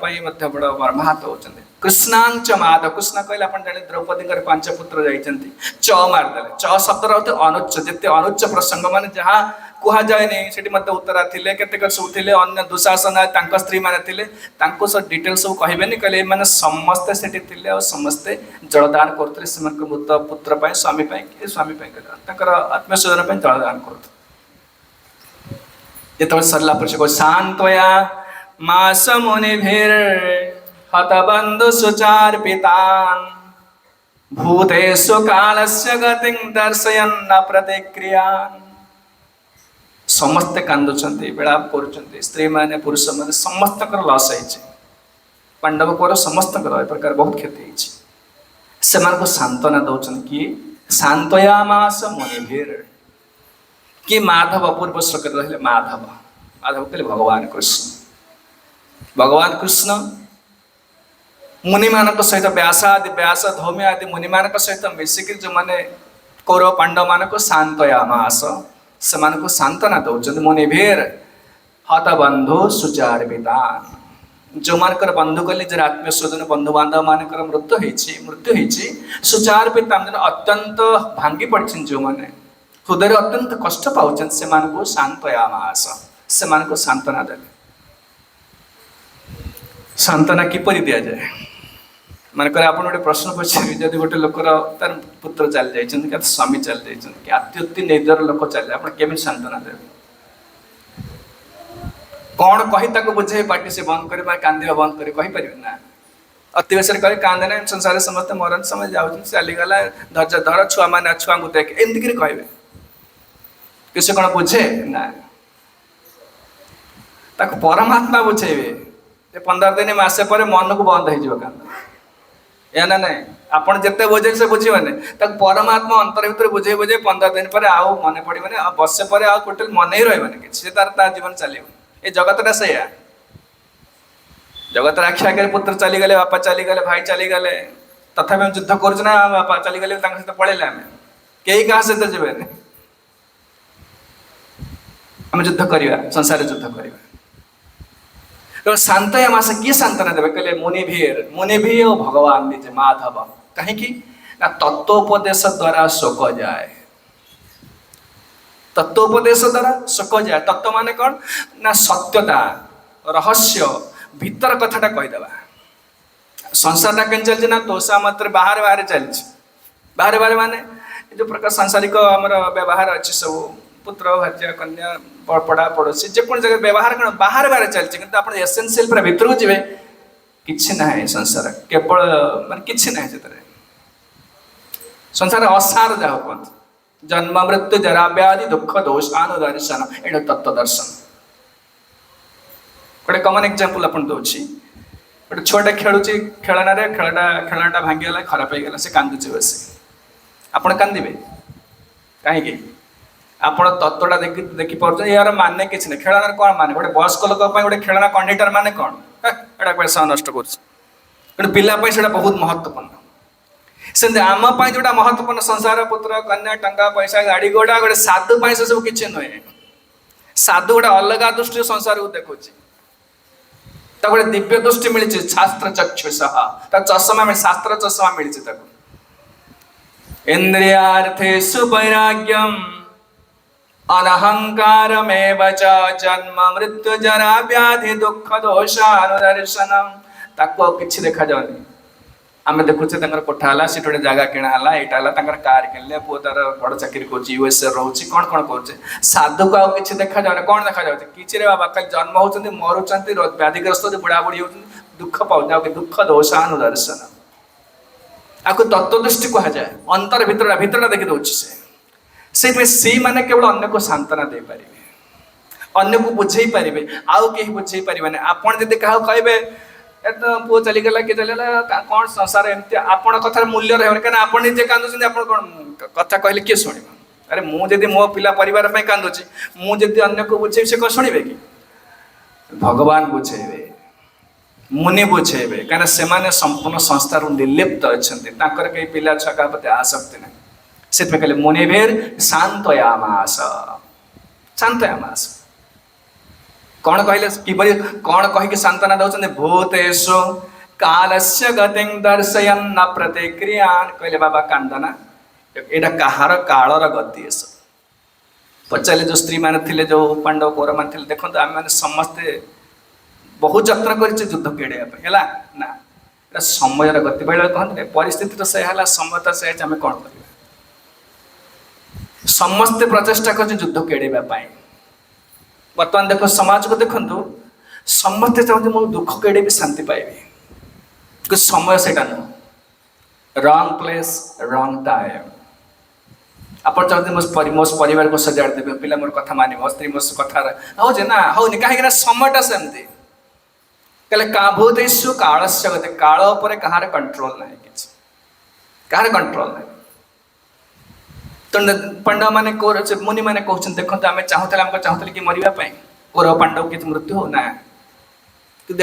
बड़ मर्माहत होती कृष्णांच माध कृष्ण कहले आप जाने द्रौपदी 5 पुत्र जाइछन्ति च मारदेले च शब्द अर्थ अनुच्च जिते अनुच्च प्रसंग माने जहाँ कह जाए नहीं सेठी मत उत्तरा थिले केतेक सब थिले अन्य दुशासन तांका स्त्री माने थिले तांको सब डिटेल सब कहबेनी कहले माने समस्त सेठी थिले और समस्त जलदान करथले सेमान मृत पुत्र पय स्वामी पय के स्वामी पय तांकर आत्मीय स्वजन पय जलदान करथले ये सरला पर को शांतया मास मुनिभिर हतबंधु सुचार पितान भूतेषु कालस्य गतिं दर्शयन् प्रतिक्रियान समस्ते कांदुचंती विलाप करुचंती स्त्री माने पुरुष माने समस्त कर लॉस है पांडव को समस्त कर प्रकार बहुत क्षति है सेमान को सांत्वना दौचन कि शांतयामास मुनिभिर कि माधव अपूर्व श्लोक रहे माधव माधव कहले भगवान कृष्ण मुनि मान सहित व्यास धौम्य आदि मुनि मान सहित मिसिक जो मैंने कौरव पांडव मान को शांतयामास से सांत्वना दौरान मुनिभिर हतबंधु सुचार विदान जो मानकर बंधु कहले निजर आत्मीय स्वजन बंधु बांधव मानकर मृत्यु होती सुचार पिता अत्यंत भांगी पड़छन जो मैंने हृदय अत्यंत कष्ट पाउछन से शांतयामास से सांत्वना देले सांत्वना किपरि दिया जाए मानकर आप गोटे प्रश्न पचारे जब गोटे लोकर तार पुत्र चली जाइए कि स्वामी चली जाइए कि अति निजर लोक चले आप सांत्वना देवे कौन कही बुझे पार्टी से बंद कर कांदा बंद कर कहीपर ना अति बेस कह कांदे ना संसार समस्त मरण समय जाऊँ चलीगला धैर्य धर छुआ मैंने छुआ को देख एमती कहे किसी कौन बुझे ना परमात्मा बुझेबे 15 दिन मसे पर मन को बंद हो या ना नहीं आपन जिते बुझे से बुझेबे परमात्मा अंतर भर बुझे बुझे 15 दिन पर आउ मन पड़े बसे पर आउ टोटल मन ही रही कि तार जीवन चलो ये जगतटा से जगत आखि आगे पुत्र चलीगले बापा चलीगले भाई चलीगले तथापि हम युद्ध करुना बापा चलीगले सहित पड़ेले आम कई क्या सहित जीवे आम युद्ध करवा संसार युद्ध करवा तो शांतयामास किए सांत्वना देवे कहले मुनिभि और भगवान निजे माधव कहीं ना तत्वोपदेश द्वारा शोक जाए तत्वोपदेश द्वारा शोक जाए तत्व माने कौन ना सत्यता रहस्य भीतर कथाटा कहीदेवा संसारटा के चलती ना तोषा मात्र बाहर बाहर चलती बाहर बाहर माने जो प्रकार सांसारिक आमर व्यवहार अच्छी सब पुत्र भाज्य कन्या पड़ा पड़ोसी जेको जगह व्यवहार कौन बाहर बाहर चलती कि आप एसेंशियल पूरा भितर को जी कि ना संसार केवल मान कि ना संसार असार जहाँ कहते जन्म मृत्यु जरा व्याधि दुख दोषानुदर्शन एटा तत्व दर्शन गोटे कमन एग्जांपल अपन दौची गोटे छुआटा खेलुची खेलना खेलनाटा भांगीगला खराब हो गला से कांदुचे बस आपण कांदे कहीं आप तत्वटा देखी पार्थ यार माने कि खेलना कौन माने गोटे वयस्क लोक गोटे खेलना कंडक्टर माने कौन एटा पैसा नष्ट कर पिलापाई से बहुत महत्वपूर्ण से आम जोटा महत्वपूर्ण संसार पुत्र कन्या टंका पैसा गाड़ी घोड़ा गोटे साधु से सब किसी नुहे साधु गोटे अलग दृष्टि संसार को देखुची गोटे दिव्य दृष्टि मिली शास्त्र चक्षुष चषमा शास्त्र चषमा मिली इंद्रियार्थेषु वैराग्यम अनहंकारमेव च जन्म मृत्यु जरा व्याधि दुख दोषानुदर्शनम ताको किछि देखा जानी आमे देखुचे तंगर कोठा हला सिटोडे जागा किणा हला एटा हला तंगर कार किनले पो तार बड़ चाकरी कोची यूएसए रहउची कोन कोन करचे साधु को किछि देखा जाने कोन देखा जाउते किछि रे बाबा कल जन्म होचंती मरुचंती व्याधिग्रस्त बुढ़ा बुढ़ी होचंती दुख पाउ के दुख दोषानुदर्शन आको तत्व दृष्टि कहा जाए अंतर भीतर देखि दउची से माने केवल अन्य को सांत्वना दे पारे अन्य को बुझे पारे आउ कहीं बुझे पारे आपड़ जब क्या कहे ए तो पुओ चलीगला किए चलीगला कौन संसार एमती आपण कथार मूल्य रहा कहीं आप निजे कांदुच्च आप कौन कथा कहले किए शुण अरे मुझे मो पिला परिवार कांदुची मुझे अन्य को बुझे से कौन शुणे कि भगवान बुझेबे मुनि बुझेबे कहीं से संपूर्ण संस्थार निर्लिप्त अच्छा कहीं पिला छुआ क्या प्रति आसक्ति ना से कहले मुनिभेर शांतयामास शांतयामास कौन कहले किपरि कौन कहीकि सांत्वना दौरान भूतेषु कालस्य गतिं दर्शयन् न प्रतिक्रियान् कहले बाबा कांदना एटा कहार कालर गति एस पचारे जो स्त्री मैंने थे जो पांडव कौरव मान थे देखो आम मैंने समस्ते बहुत जत्न कर युद्ध केड़े ना एटा समय गति बेले कहते परिस्थिति तो से समय तो से आम कौन कर समस्ते प्रचेषा कर युद्ध केड़ेबा बर्तमान देख समाज को देखु समस्ते चाहते मो दुख केड़े भी शांति पाइबे समय से रंग प्लेस रंग टाइम आप चाहते मो परिवार को सजाड़ देवे पिला मोर कथा मान मो स्त्री मो कथा हो ना होनी कहीं समयटा सेमती कहले भूतेषु कालस्य गति काल उपर कहार कंट्रोल ना कहार कंट्रोल ना तो पांडव मैंने मुनि मैंने कहते देखो आम चाहूले कि मरवाई कौरव पांडव किसी मृत्यु हो ना कि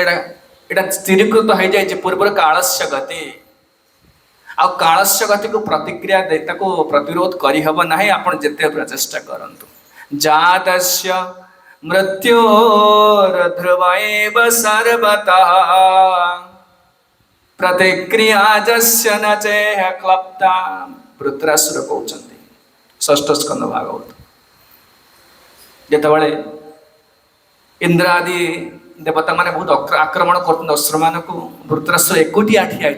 स्थिरीकृत हो जाए पूर्व कालस्य गति आ कालस्य गति को प्रतिक्रिया प्रतिरोध करहब ना आप जिते प्रचेषा करूँ जातस्य मृत्योर्ध्रुव सर्वतः प्रतिक्रिया जस्य न चेह क्लप्ता वृत्रासुर कहते षष्ठ स्कंद भागवत जितेबाला इंद्र आदि देवता माने बहुत आक्रमण कर असुर मान को वृत्रासुर एकुटिया ठिया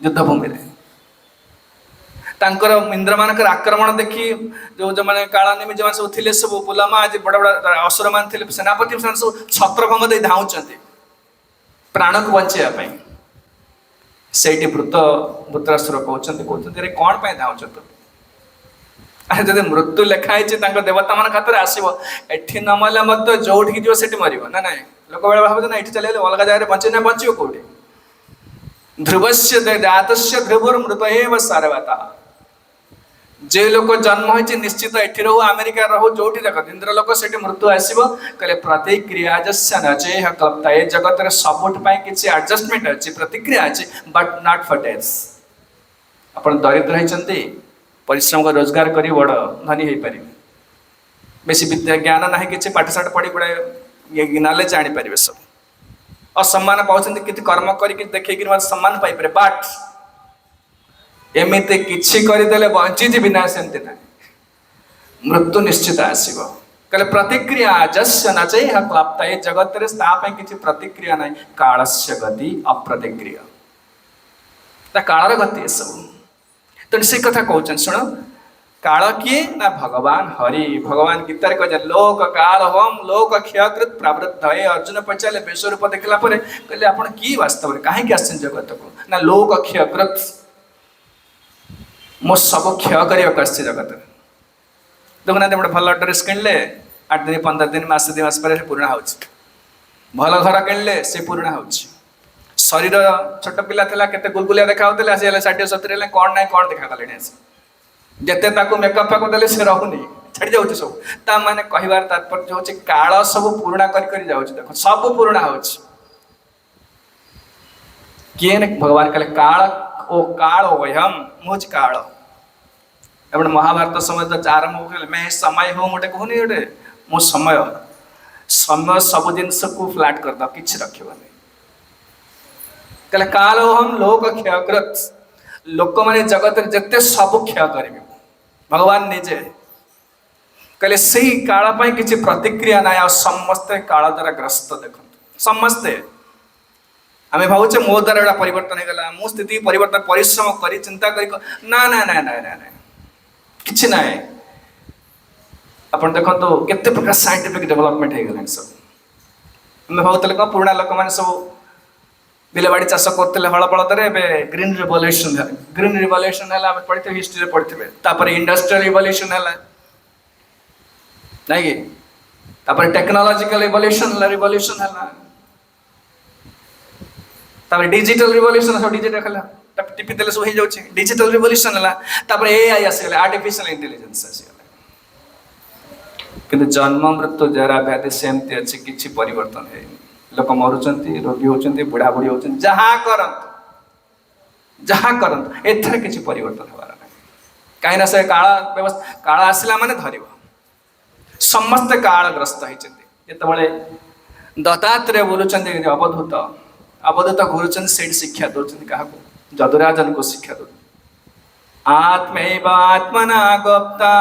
युद्धभूमि इंद्र मान आक्रमण देखी जो जो मैंने कालानेमी जो सब थे सब पुलामा आज बड़ा बड़ा असुर मान थे सेनापति सब छत्रभंग दे धाउंट प्राण को बचाई से वृत्रासुर कहते अरे कौन पर धाउंट अरे जब मृत्यु लिखाई देवता मान खातर आसो एठी न मरले मत जोठी जो सेठी मर ना ना लोक बेले भाव ना ये चले अलग जगह बचे ना बचो कौटे ध्रुवस्य जातस्य ध्रुवर मृत एव सर्वतः जे लोक जन्म हो निश्चित एठी रहू अमेरिका रहू जोठी देख इंद्र लोक से मृत्यु आसो कहले प्रतिक्रिया जस्य नचेह क्लप्ता ए जगत सबुठ किसी एडजस्टमेंट अच्छी प्रतिक्रिया अच्छी बट नॉट फॉर डेथ्स आप दरिद्र होती परिश्रम को रोजगार कर बड़ धनी हो पारे बेसी विद्या ज्ञान ना कि पाठशाठ पढ़ी गुड़ाए नॉलेज आनीपर सब असम्मान पाँच कि कर्म करके देखिए सम्मान पाइपर बट एमती किसी करदे बंचीजी ना सेमती ना मृत्यु निश्चित आसो कहले प्रतिक्रिया जस्य न चेह क्लप्ता ये जगत किसी प्रतिक्रिया ना कालस्य गति अप्रतिक्रिया कालर गति सब तो से कथा कहते शुण काल किए ना भगवान हरि भगवान गीतार कहे लोक काल हम लोक क्षयकृत प्रावृत्त है अर्जुन पचारे विश्वरूप देखला कहले आप कि वास्तव में कहीं आसन जगत को ना लोक क्षयकृत मो सब क्षय करने आस जगत देखुना गोटे भल ड्रेस किणले 8 दिन 15 दिन मस 2 मास पर पुराणा हो भल घर किणले से पुराणा हो शरीर छोट पिला केते गुलगुलिया देखा 60 70 कौन ना कौन देखा गले जिते मेकअप फेकअप देले से रहुनी छाड़ी जाऊँ सब ता माने कहबार तात्पर्य हूँ काल सब पुराणा कर देख सब पुराणा हो किए भगवान कहले काल ओ काल वयम मुझ काल एवं महाभारत समय तो आरंभ हो मैं समय हो गोटे कहूनी गोटे मो समय समय सब जिनस को फ्लाट करद कि रखनी कहले काल हम लोक क्षयकृत लोक मैंने जगत जिते सब क्षय कर भगवान निजे कहले से काल किसी प्रतिक्रिया ना आ समस्ते काल द्वारा ग्रस्त देख समस्ते आम भावचे मो द्वारा एटा परिवर्तन होगा मो स्थिति परिवर्तन परिश्रम कर चिंता कर ना ना ना ना ना ना कि ना आप देखो केते प्रकार साइंटिफिक डेवलपमेंट हो गला सब आम भावते कौन पुराणा लोक मैंने सब बिलबाड़ी चाष करते हल बलदे ग्रीन रिवोल्यूशन है पढ़ते हिस्ट्री पढ़ते इंडस्ट्रियल रिवोल्यूशन है ना कि तापर टेक्नोलॉजिकल रिवॉल्यूशन है डिजिटल रिवॉल्यूशन सब डिजिटल खला टिपि देले सब हो जाउछि डिजिटल रिवॉल्यूशन है तापर एआई आसीगले आर्टिफिशियल इंटेलिजेंस आसीगले किंतु जन्म मृत्यु जरा व्याधि सेमती अच्छी किसी परिवर्तन है लोक मरुचंती रोगी होचंती बुढ़ा बुढ़ी होचंती जहाँ करंतु एथर किसी परिवर्तन हबार ना कहीं से काला व्यवस्था काला आसला माने धरिबो समस्त कालग्रस्त होती दत्तात्रेय बोलुचंदी अवधूत घूरुचंद से शिक्षा दौरान क्या जदुराजन को शिक्षा दौ आत्मैव आत्मना गोप्ता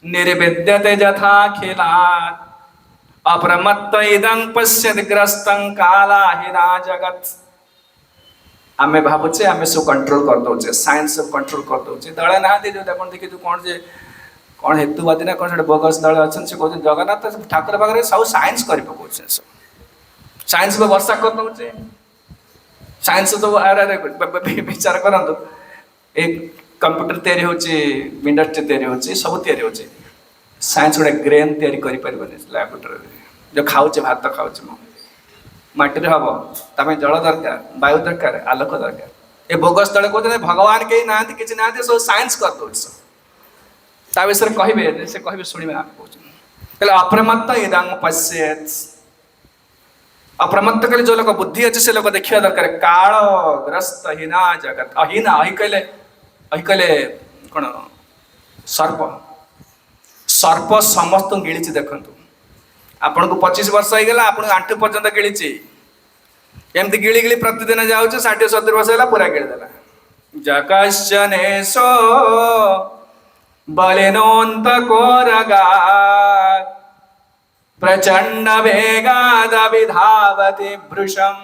निर्विद्यते यथा खिलात् अप्रमत्त इदं पश्यति ग्रस्तं काला हिना जगत आमे भावुचे आमे सब कंट्रोल कर दौचे साइंस सब कंट्रोल कर दौचे दले ना जो देखो देखी तू कौन जे कौन हेतुवादी ना कौन बोगस दल अच्छा से कहते जगन्नाथ ठाकुर पाखे सब साइंस कर पकाउछे सब साइंस को वर्षा कर दौचे साइंस तो विचार करंतु एक कंप्यूटर तैयारी होची इंडस्ट्री तैयारी होची सब तैयारी होची साइंस गोटे ग्रेन तैयारी करि परिबने लैबोरेटरी जो खाउचे भात खाउचे माटी रे हबो तमे जल दरकार वायु दरकार आलोक दरकार ए बोगस दल कहते भगवान के नांति किछि नांति सब साइंस कर दौछ ता विषय कहबे से कहबे सुनिबे आ कहले अप्रमत्त इदं पश्येत् अप्रमत्त कले जो लोक बुद्धि अच्छे से लोक देखिया दरकार काल ग्रस्त हीना जगत अहीना अही कहले कौन सर्प सर्प समस्त गिड़ी देखु आपन को 25 वर्ष हो गला आपन आंठू पर्यंत गिड़ी एमती गिड़ी गिड़ी प्रतिदिन जाऊँ 60-70 वर्ष है पूरा गिड़ी देला जकश्चनेशो बलिनोन्त कोरगा प्रचंड वेगाद विधावति भृशम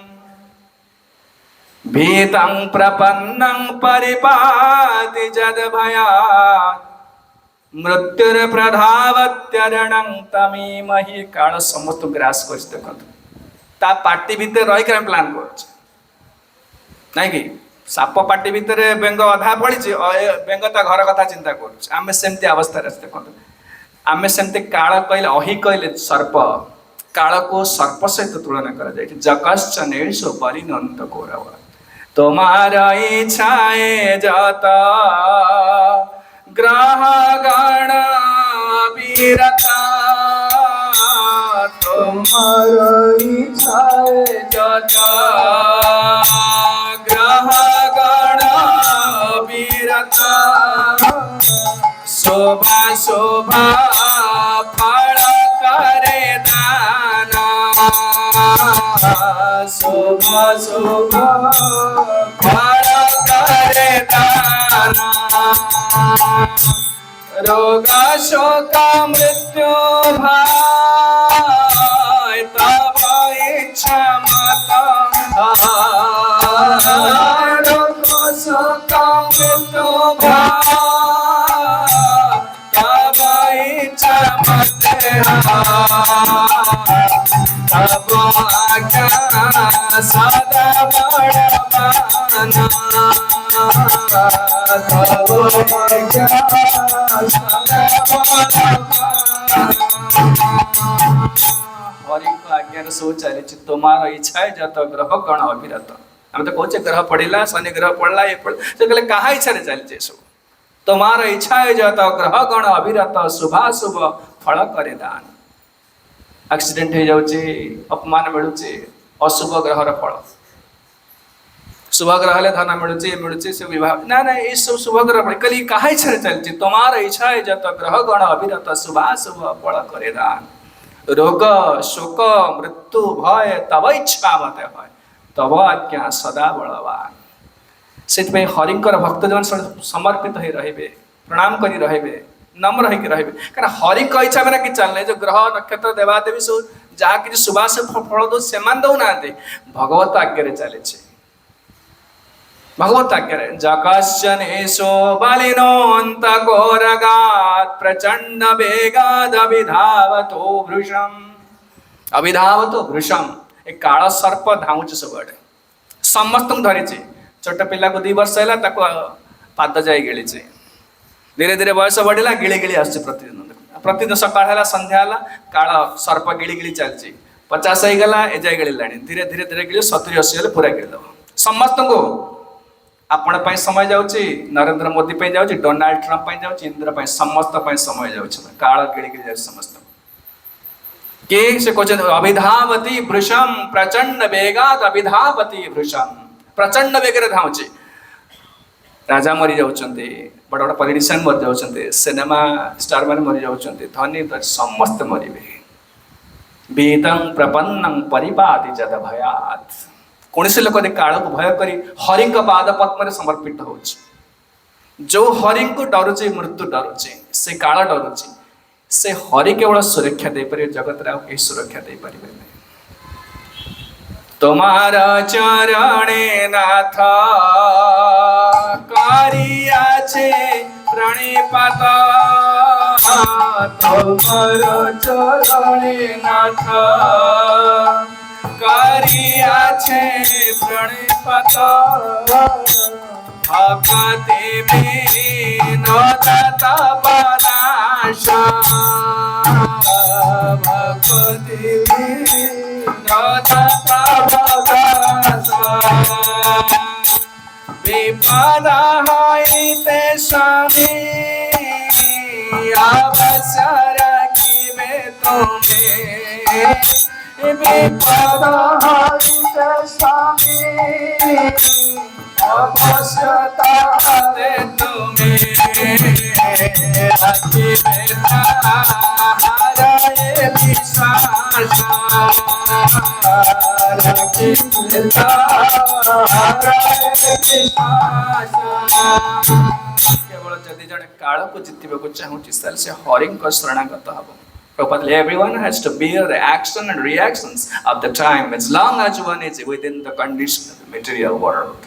भीतं प्रपन्नं परिपाति जद भयात् मृत्युर्प्रधावत्यरणं तमीमहि काल समस्त ग्रास कर देखत ता पार्टी भीतर रही कर प्लान कर नहीं कि साप पार्टी भीतर बेंग अधा पड़ी बेंग ता घर कथा चिंता कर आमे सेमती अवस्था देखत आमे सेमती काल कहले अहि कहले सर्प काल को सर्प सहित तुलना करा जाय जकश्चनेश बलिनंत कोरव तुम्हारा इच्छाए जाता ग्रह गण वीरता तुम्हारा इच्छाए जाता ग्रह गण वीरता शोभा शोभा फल करे दाना शोभा शोभा फल करे दाना रोग शोक मृत्यु भय तब इच्छा मत रोग शोक मृत्यु भय तब इच्छा मत तब आज्ञा सदा बड़वाना आज्ञा सब चली तुम्हारा इच्छा है जत ग्रह गण अविरत आम तो कहे ग्रह पड़ा शनि ग्रह पड़ा ये कहले क्या इच्छा चलते सब तुम्हारा इच्छा है जत ग्रह गण अविरत शुभा शुभ फल करे दान एक्सीडेंट हो जाऊे अपमान मिलूँ अशुभ ग्रहर फल शुभ ग्रह धन मिलूँ से विवाह ना ना ये सब शुभ ग्रह फल कल क्या इच्छा चलती तुम्हारा इच्छा है जत ग्रह गण अविरत शुभा शुभ फल करे दान रोग शोक मृत्यु भय तब इच्छा मत भय तब आज्ञा सदा बलवान से हरिंकर भक्त जन समर्पित हो रहे प्रणाम करी रहे नम्र होकर रहे क्या हरि इच्छा मेरा कि चलने जो ग्रह नक्षत्र देवादेवी सब जहाँ कि सुबास फल दो से दौना भगवत आज्ञा चले भगवत आज्ञा जकश्चनेशो बलिनोन्त घोरगात् प्रचंड वेगाद अभिधावतो भृशम अभिधावतो भृशम एक काल सर्प धाऊँ सबुआड़े समस्त धरी छोट पिला को 2 वर्ष है पाद जाए गिड़ी धीरे धीरे बयस बढ़ला गिड़ी गिड़ी आस प्रतिदिन प्रतिदिन सकाळ है संध्या है काल सर्प गिड़ी गिड़ी चलती 50 हो गला ए जाए गिड़ा धीरे धीरे धीरे गिड़ी 70-80 हेल्ले पूरा गिड़दब समस्त को आपण पाई समय जाउची नरेंद्र मोदी पाई जाउची डोनाल्ड ट्रंप पाई जाउची इंद्र पाई समस्त पाई समय जाउची काल गिड़ी गिड़ी जाउची समस्त के से कहते अभिधावती वृषम प्रचंड वेगात अभिधावती वृषम प्रचंड वेगरे धावची राजा मरी जाउचंती बड़ बड़ पॉलिटिशियन मरी जाउचंती सिनेमा स्टार माने मरी जाउचंती धनी समस्त मरिबे वेदं प्रपन्नं परिपाति जद भयात कौन से लोक काल को भय करी हरि पाद पद्म समर्पित हो जो हरि को डरुचे मृत्यु डरुचे से काल डरुचे से हरि केवल सुरक्षा दे पारे जगत रे कहीं सुरक्षा दे पारे तुम्हारा चरणे नाथ कारिया छे प्रणिपात तुम्हारा चरणे नाथ कारिया छे प्रणिपात भक्ति में नोदता पराशा भक्ति में नोदता पराशा विपदा हाइते स्वामी अवसर की में तुम्हें विपदा हाइते स्वामी अवश्यता दे तुम्हें रखी बेटा हराए विश्वास रखी बेटा हराए विश्वास केवल जदि जने काल को जितिबा को चाहूची से हरिं को शरणागत हबो Prabhupada, everyone has to bear the action and reactions of the time as long as one is within the condition of the material world.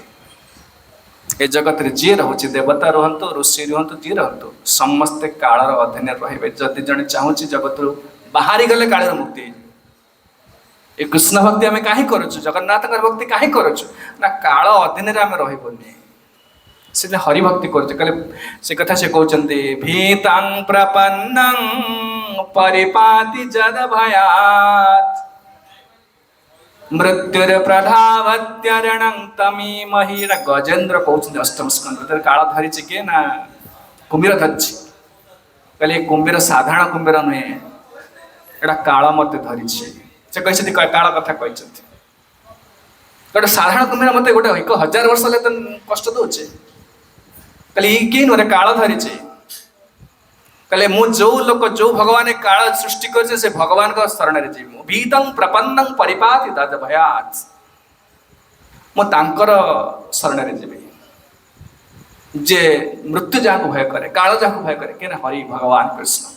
ए जगत रे जी रहुची देवता रहंतु ऋषि रहंतु जी रहंतु समस्त कालर अधीन रहिबे जदि जने चाहूची जगत रु बाहरी गले कालर मुक्ति ए कृष्ण भक्ति हमें काहे करछु जगन्नाथ कर भक्ति काहे करछु ना काल अधीन रे हमें रहिबोनी से हरि भक्ति करछु कले से कथा से कहउचंती भीतं प्रपन्नं परिपाति जद भयात मृत्युर प्रधावत्यरणं तमी महिर गजेंद्र कहउचंती अष्टम स्कंद काल धरिछि के ना कुंभीर धरिछि कले कुंभीर साधारण कुंभीर नहे एटा काल मते धरिछि से कहछथि काल कथा कहछथि गोटे साधारण कुंभीर मते गोटे 1000 वर्ष ले त कष्ट दोछे कले ई के नरे काल धरिछि कले मु जो लोक जो भगवान काल सृष्टि कर से भगवान का शरण रे जीव भीतं प्रपन्नं परिपाति दद भयात मु तांकर शरण रे जीवी जे मृत्यु जाको भय करे काल जाको भय करे के हरि भगवान कृष्ण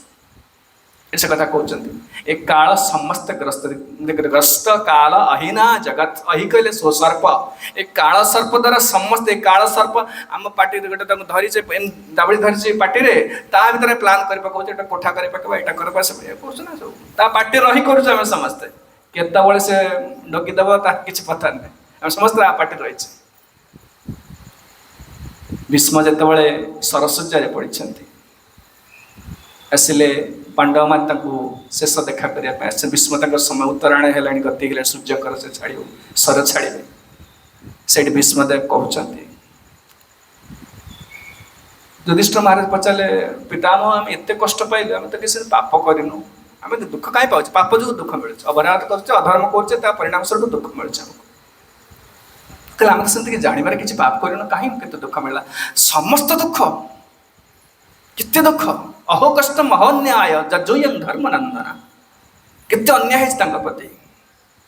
ऐसे कथा कहउचंती एक काल समस्त ग्रस्त काल अहिना जगत अहि कहले सो सर्प एक काल सर्प द्वारा समस्त एक काल सर्प आम पार्टी गोटे तक धरी से दाबड़ी धरी से पार्टी रे ता भीतर प्लान करि पकौ एटा कोठा करि पकबा एटा करबा सब ए कहउछ ना सब ता पार्टी रही करू हम समस्त केता बळे से ढोकी दबा ता किछ पता नै हम समस्त आ पार्टी रही छै भीष्म जते बळे सरस्वती रे पडिछंती आसिले पांडव मान शेष देखा करने भीष्म समय उत्तरायण है गति गले सूर्यकर से छाड़ सर छाड़े से भीष्मदेव कहते युधिष्ठिर महाराज पचारे पितामह आम एत कष्ट पाइले आम तो किसी पाप करनु आम दुख कहीं पाचे पाप जो दुख मिले अपराध कर अधर्म कर परिणाम स्वरूप दुख मिले आमको आम से जानवर किसी पाप करनु कहीं दुख मिला समस्त दुख कितने दुख अहो कष्ट महन्याय जजोयं धर्म नंदना कितने अन्याय है प्रति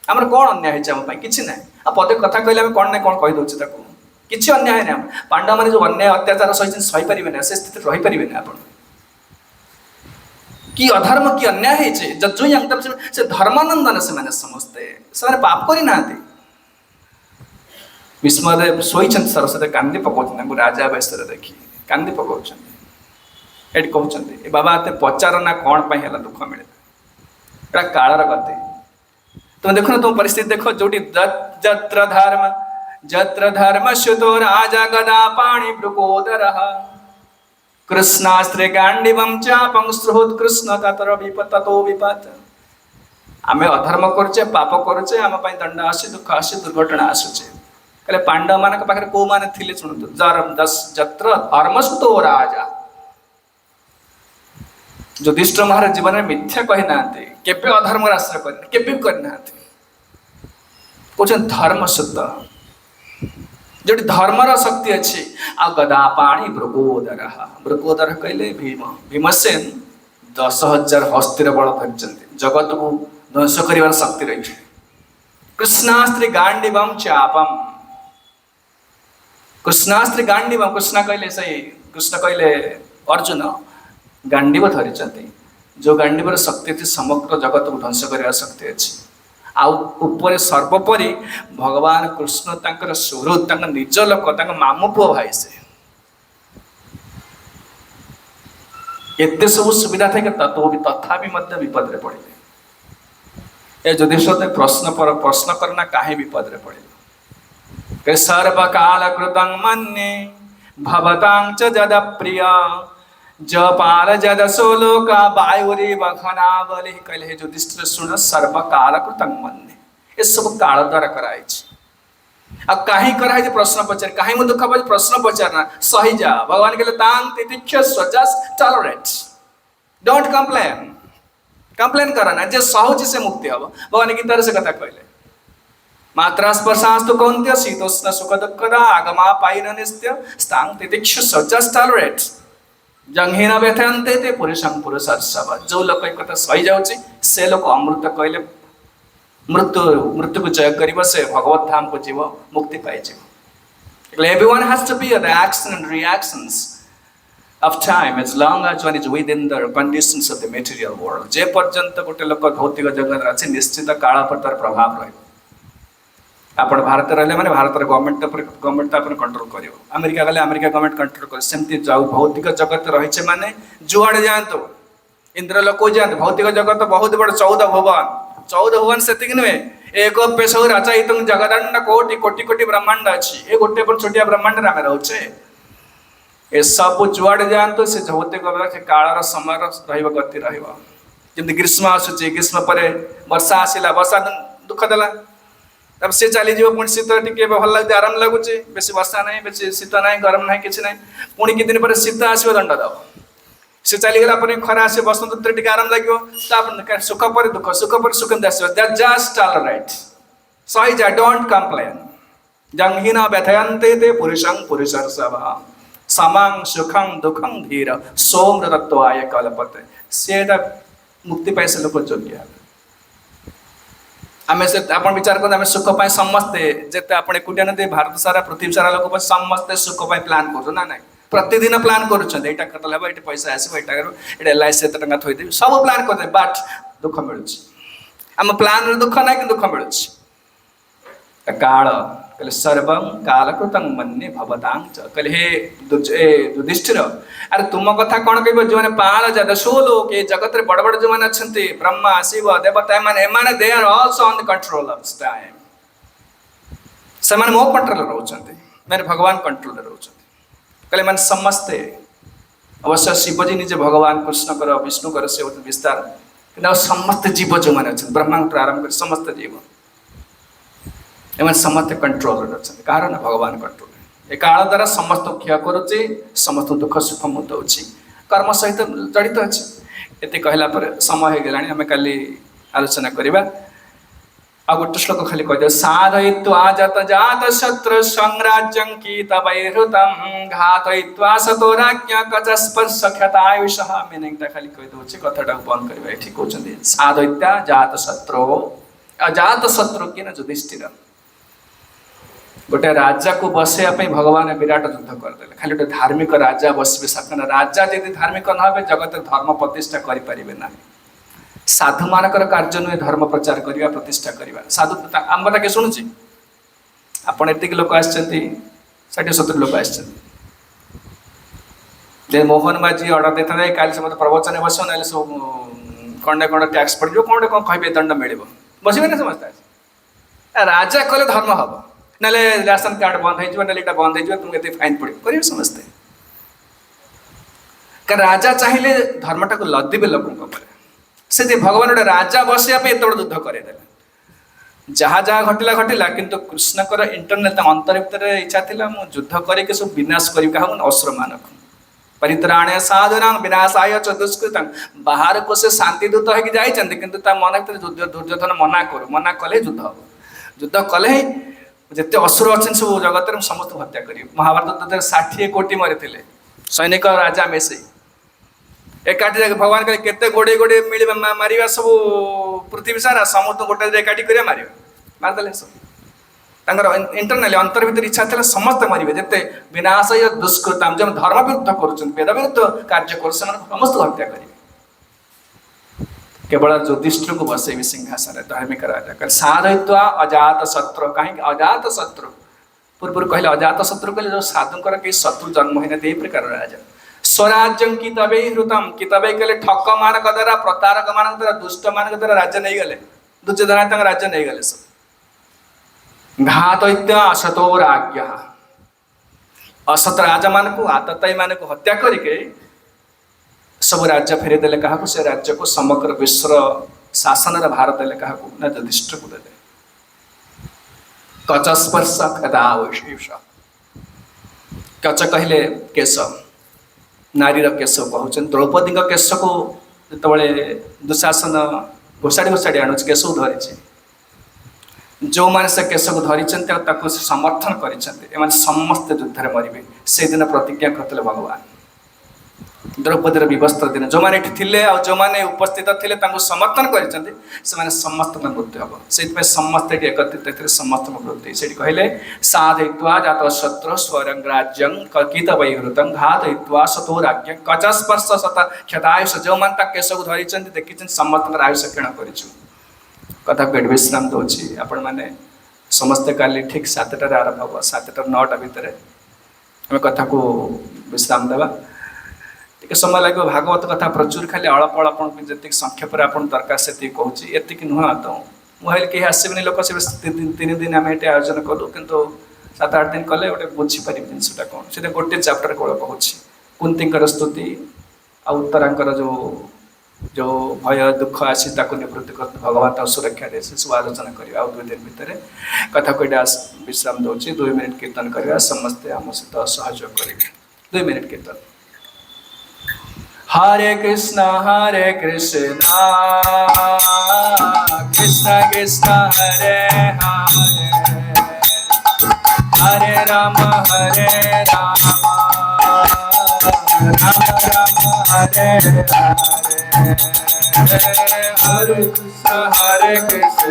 आमर कौन अन्याय है किसी ना आ पदे कथा कहले आम कौन ना कौन कहीदे किसी अन्याय ना पांडव मैंने जो अन्याय अत्याचार सही सही पारे ना से स्थिति रही पारे ना आप कि अधर्म कि अन्याय है जजोयं से धर्मानंदन से मैंने समस्ते से पाप करना भीष्मदेव शोई सरस्वती कांदी पकाउछन् राजा बेसर देखी कांदी पकाउछन् एट कहते बाबा ते पचार ना कौन पाई है दुख मिले एटा कालर गति तुम देखो तुम परिस्थिति देखो जो जत्र धर्म सुतो राजा गदा पाणी मृगोदर कृष्णास्त्रे गांडीवम चापं स्रुहुत कृष्ण ततर विपततो विपात। आमे अधर्म करछे पाप करछे आम पई दंड आसी दुख आसी दुर्घटना आसुचे कहले पांडव मानक पाखरे को माने थिले सुनतु जरम दस जत्र धर्मसुतो राजा युधिष्ठिर महाराज जीवन में मिथ्या कहि नाते केबे अधर्म आश्रय कर केबे कर नाते कोचन धर्मसुत जोटी धर्मर शक्ति अच्छी आ गदा पाणी मृगोदर मृगोदर कहले भीम भीमसेन 10,000 हस्तिर बल धरिचंती जगत को ध्वंस कर शक्ति रही। कृष्णास्त्री गांडीवम चापम कृष्णास्त्री गांडीवम कृष्ण कहले सही कृष्ण कहले अर्जुन गांडीव धरिचंती जो गांडीवर शक्ति थी समग्र जगत को ध्वंस कर शक्ति अच्छी आउ सर्वोपरि भगवान कृष्ण तांकर सुहृद तांकर निज लोक तांकर मामू पुओ भाई से एते सब सुविधा थे कि तथापि मध्य विपद रे पड़े ए युधिष्ठिर प्रश्न पर प्रश्न करना काहे विपद रे पड़े के सर्व काल कृतं मन्ये भवतां च जद प्रिय जपाल जद सोलोका वायुरी बखनावली कहले हे युधिष्ठिर सुन सर्व काल कृतं मन्ये ये सब काल द्वारा कराई अब काहे कराई प्रश्न पचार काहे मु दुख पच प्रश्न पचारना सही जा भगवान कहले तांग तितिक्षस्व just tolerate don't complain complain करना जे सहज से मुक्ति हब भगवान गीता से कथा कहले मात्रा स्पर्शास्तु कौन्त्य शीतोष्ण सुख दुःखदा आगमा पाइन नित्य तांग तितिक्षस्व जस्ट टॉलरेट जंघीन व्यथयन्ते ते पुरुषं पुरुषर्षभ जो लोक कथा सही जाउची से लोक अमृत कहले मृत्यु को जय करिब से भगवत धाम को जीव मुक्ति पाई जीव everyone has to be the action and reactions of time as long as one is within the conditions of the material world जे पर्यंत गोटे लोक भौतिक जगत अच्छे निश्चित काल पर तार प्रभाव रही आपण भारत रहले माने भारत गवर्नमेंट अपन कंट्रोल करियो अमेरिका गले अमेरिका गवर्नमेंट कंट्रोल कर सेमती जाऊ भौतिक जगत रहिছে माने जुआड़ जानतो इंद्र लोक जानतो भौतिक जगत बहुत बड़ 14 भुवन सेतिक नुहे एक पेशौ राजा इतम जगदंड कोटि कोटि कोटि ब्रह्मांड अछि ए गोटे पर छोटिया ब्रह्मांड रे हम रहउछे ए सब जुआड़ जानतो से भौतिक से कालर समय रहिबा गति रहिबा जंती ग्रीष्म आसुचे ग्रीष्म पर वर्षा आसिला वर्षा दुख देला तब से चली जीव पुणी शीत टिके भल लगते आराम लगुचे बेसी वर्षा नहीं बेसी शीत नहीं गरम नहीं किसी नहीं पुणी कि दिन पर शीत आसो दंड दब से चलीगला खरा आस बसंत ऋतु टे आराम लगे सुख पर दुख सुख जस्ट टॉलरेट सही जा डोंट कंप्लेन जंघीन व्यथयन्ते ते पुरुषं पुरुषर्षभ समं सुखं दुखं धीर सोमृतत्वाय कल्पते सेटा मुक्ति पाए से लोक योग्य आमे से आपण विचार कर आमे सुख पाए समस्ते जेते आपण एकुटिया न भारत सारा पृथ्वी सारा लोक समस्ते सुख पाए प्लान करू ना नहीं प्रतिदिन प्लान करुछन एटा कतल हेबा एटा पैसा आसीबो एटा एलआईसी एत टंका थोइ देबी सब प्लान करते बट दुख मिलुछ हम प्लान रे दुख ना कि दुख मिलुछ काल कहले सर्वं कालकृतं मन्ये भवतां च कहले हे युधिष्ठिर अरे तुम कथा कोन कहबो जो माने पाल जद सोलो के जगत रे बड़ बड़ जो माने अछंती ब्रह्मा शिव देवता माने they are also on the control of time से माने मो कंट्रोल रहउछंती माने भगवान कंट्रोल रहउछंती कहले माने समस्ते अवश्य शिवजी निजे भगवान कृष्ण कर विष्णु कर से विस्तार कि समस्त जीव जो माने अछन ब्रह्मा प्रारंभ कर समस्त जीव एमन समस्त कंट्रोल रहउछन कारण भगवान कंट्रोल ए काल द्वारा समस्त क्षय करूची समस्त दुख सुख मुक्त होची कर्म सहित जड़ित अछि एते कहला पर समय हो गेलानी हमें काली आलोचना करिबा आ गोटे श्लोक खाली कह दियो साधयित्वा जत जात शत्रु संराज्यं कीतवैहृतं घातयित्वा सतो राज्ञ कचस्पर्श क्षतायुषः मेनेंटा खाली कह दोछि कथाटा बंद करबा ठीक होचंदी साधयित्वा जात शत्रु अजात शत्रु किन युधिष्ठिर गोटे राजा को बसैया भगवान विराट युद्ध करदे खाली गोटे धार्मिक राजा बसबे सकन राजा यदि धार्मिक न हे जगत धर्म प्रतिष्ठा करि परिबे ना साधु मानकर कार्य नुहे धर्म प्रचार करवा प्रतिष्ठा करवा साधु आम कथा किए शुणुची आपण एतिक लोक आछंती 60-70 लोक आछंती मोहन माझी ऑर्डर देता काल से मत प्रवचन बस ना सब कौन कौन टैक्स पड़ो कौन कौन कहे दंड मिल बसबे ना समझता राजा कले धर्म हम ना राशन कार्ड बंद हो बंद हो तुमको फाइन पड़ो कर समझते राजा चाहिए धर्मटा को लदिबे लोकों से भगवान गोटे राजा बसैया एत बड़ युद्ध करदेले जहाँ जहाँ घटिला घटिला किंतु कृष्णकर इंटरनेट अंतर भर इच्छा थी युद्ध करके सब विनाश कर असुर मान परित्राणे साधुना विनाशाय च दुष्कृतं बाहर को से शांति दूत होगी जाइछन्ति किंतु मन भर दुर्योधन मना कले युद्ध हम युद्ध कले जिते असुर अच्छे सब जगत समस्त हत्या कर महाभारत 60 कोटी मरी सैनिक राजा मेसई एकाठी भगवान कहे केते गोड़े गोड़े मिल मारिबा सब पृथ्वी सारा समस्त गोटे एकाठी कर मारदेले सब इंटरनली अंतर भर इच्छा था समस्त मारे जिते विनाश दुष्कृतम जो धर्म विरुद्ध कर वेद विरुद्ध कार्य कर समस्त हत्या करेंगे केवल युधिष्ठिर को बसैबी सिंहासन धार्मिक राजा साधय्वा अजात शत्रु कहीं अजात शत्रु पूर्व कहले अजात शत्रु कहले जो साधुकर कई शत्रु जन्म होना यही प्रकार राजा स्वराज्यं कितबे हृतम कितबे कहले ठक मान द्वारा प्रतारक मान द्वारा दुष्ट मान द्वारा राज्य नहीं गले दुर्योधन राज्य नहीं गले सब घातयित्वा असतो राज्ञ असत राजा मान को आतताई मान को हत्या करके सब राज्य फेरी देले क्या से राज्य को समग्र विश्व शासन भार देले क्या ना युधिष्ठिर को देले कच स्पर्श कदावशेष कच कहले केश नारी केश कहते द्रौपदी केश को जिते दुशासन घोषाड़ी घोषाड़ी आणु केश को धरी जो मैंने से केश को धरी समर्थन कर समस्त युद्ध में मरवे से दिन प्रतिज्ञा करते भगवान द्रौपदी विवस्त्र दिन जो मैंने थे जो मैंने उपस्थित थे समर्थन कर समस्त मृत्यु हम से समस्त एकत्रित समस्त मृत्यु से कहले साधय्वा जात शत्रु स्वरंग्राज्यं कित वैहृतं घातय्वा सतो राज्ञ कचस्पर्श शत क्षतायुष जो मैंने केश को धरी देखी समस्त आयुष क्षीण कर कथा को विश्राम दूसरी आपण मैंने समस्ते काली ठीक 7टार आरंभ हम 7टा 9टा भितर आम कथा को विश्राम देवा टे समय लगे भागवत कथा प्रचुर खाली अल्प अल्प जी संक्षेप दरकार से कहूँ एतिक नुह तो मुझे कहीं आसबे लोक से 3 दिन आम ये आयोजन कलु कितु 7-8 दिन कले गोटे बुझीपारे जिनसा कौन से गोटे चैप्टर केवल कहूँ कुंतींकर स्तुति आ उत्तरांकर जो भय दुख आसी निवृत्ति कर भगवान सुरक्षा दे से सब आलोचना करवा 2 दिन भितर कथा को विश्राम दूसरी 2 मिनट कीर्तन करवा समस्ते आम सहित सहयोग करेंगे 2 मिनट कीर्तन हरे कृष्ण कृष्ण कृष्ण हरे हरे राम हरे राम राम राम हरे हरे हरे कृष्ण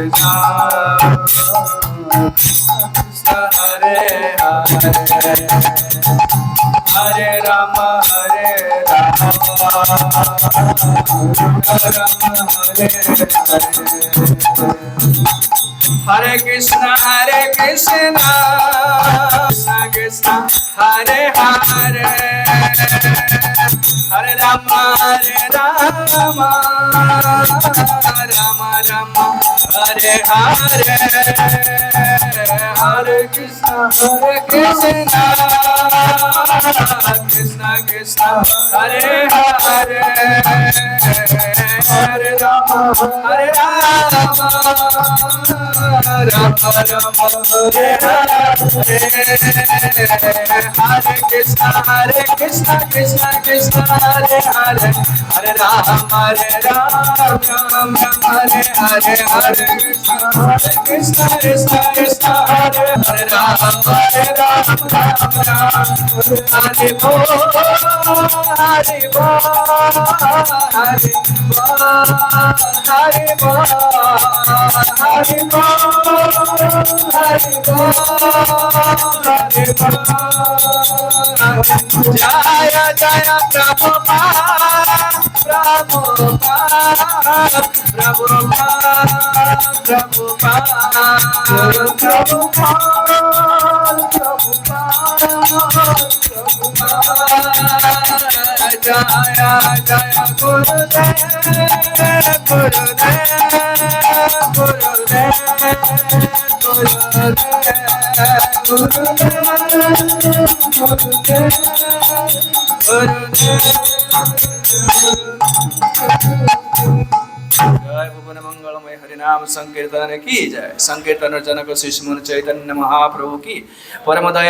हरे हरे राम हरे कृष्ण कृष्ण कृष्ण हरे हरे हरे राम राम राम हरे हरे हरे कृष्ण कृष्ण कृष्ण हरे हरे हरे राम राम राम हरे हरे हरे कृष्ण कृष्ण कृष्ण हरे हरे हरे राम राम हरे हरे हरे कृष्ण कृष्ण कृष्ण हरे राम राम हरे बोल हरे बोल हरे बोल हरे बोल हरे बोल हरे बोल जय जय प्रभुपाद जय जय गुरुदेव गुरुदेव जय भुवन मंगलमय हरिनाम संकीर्तन की जय। संकीर्तन जनक शिशु चैतन्य महाप्रभु की परम दया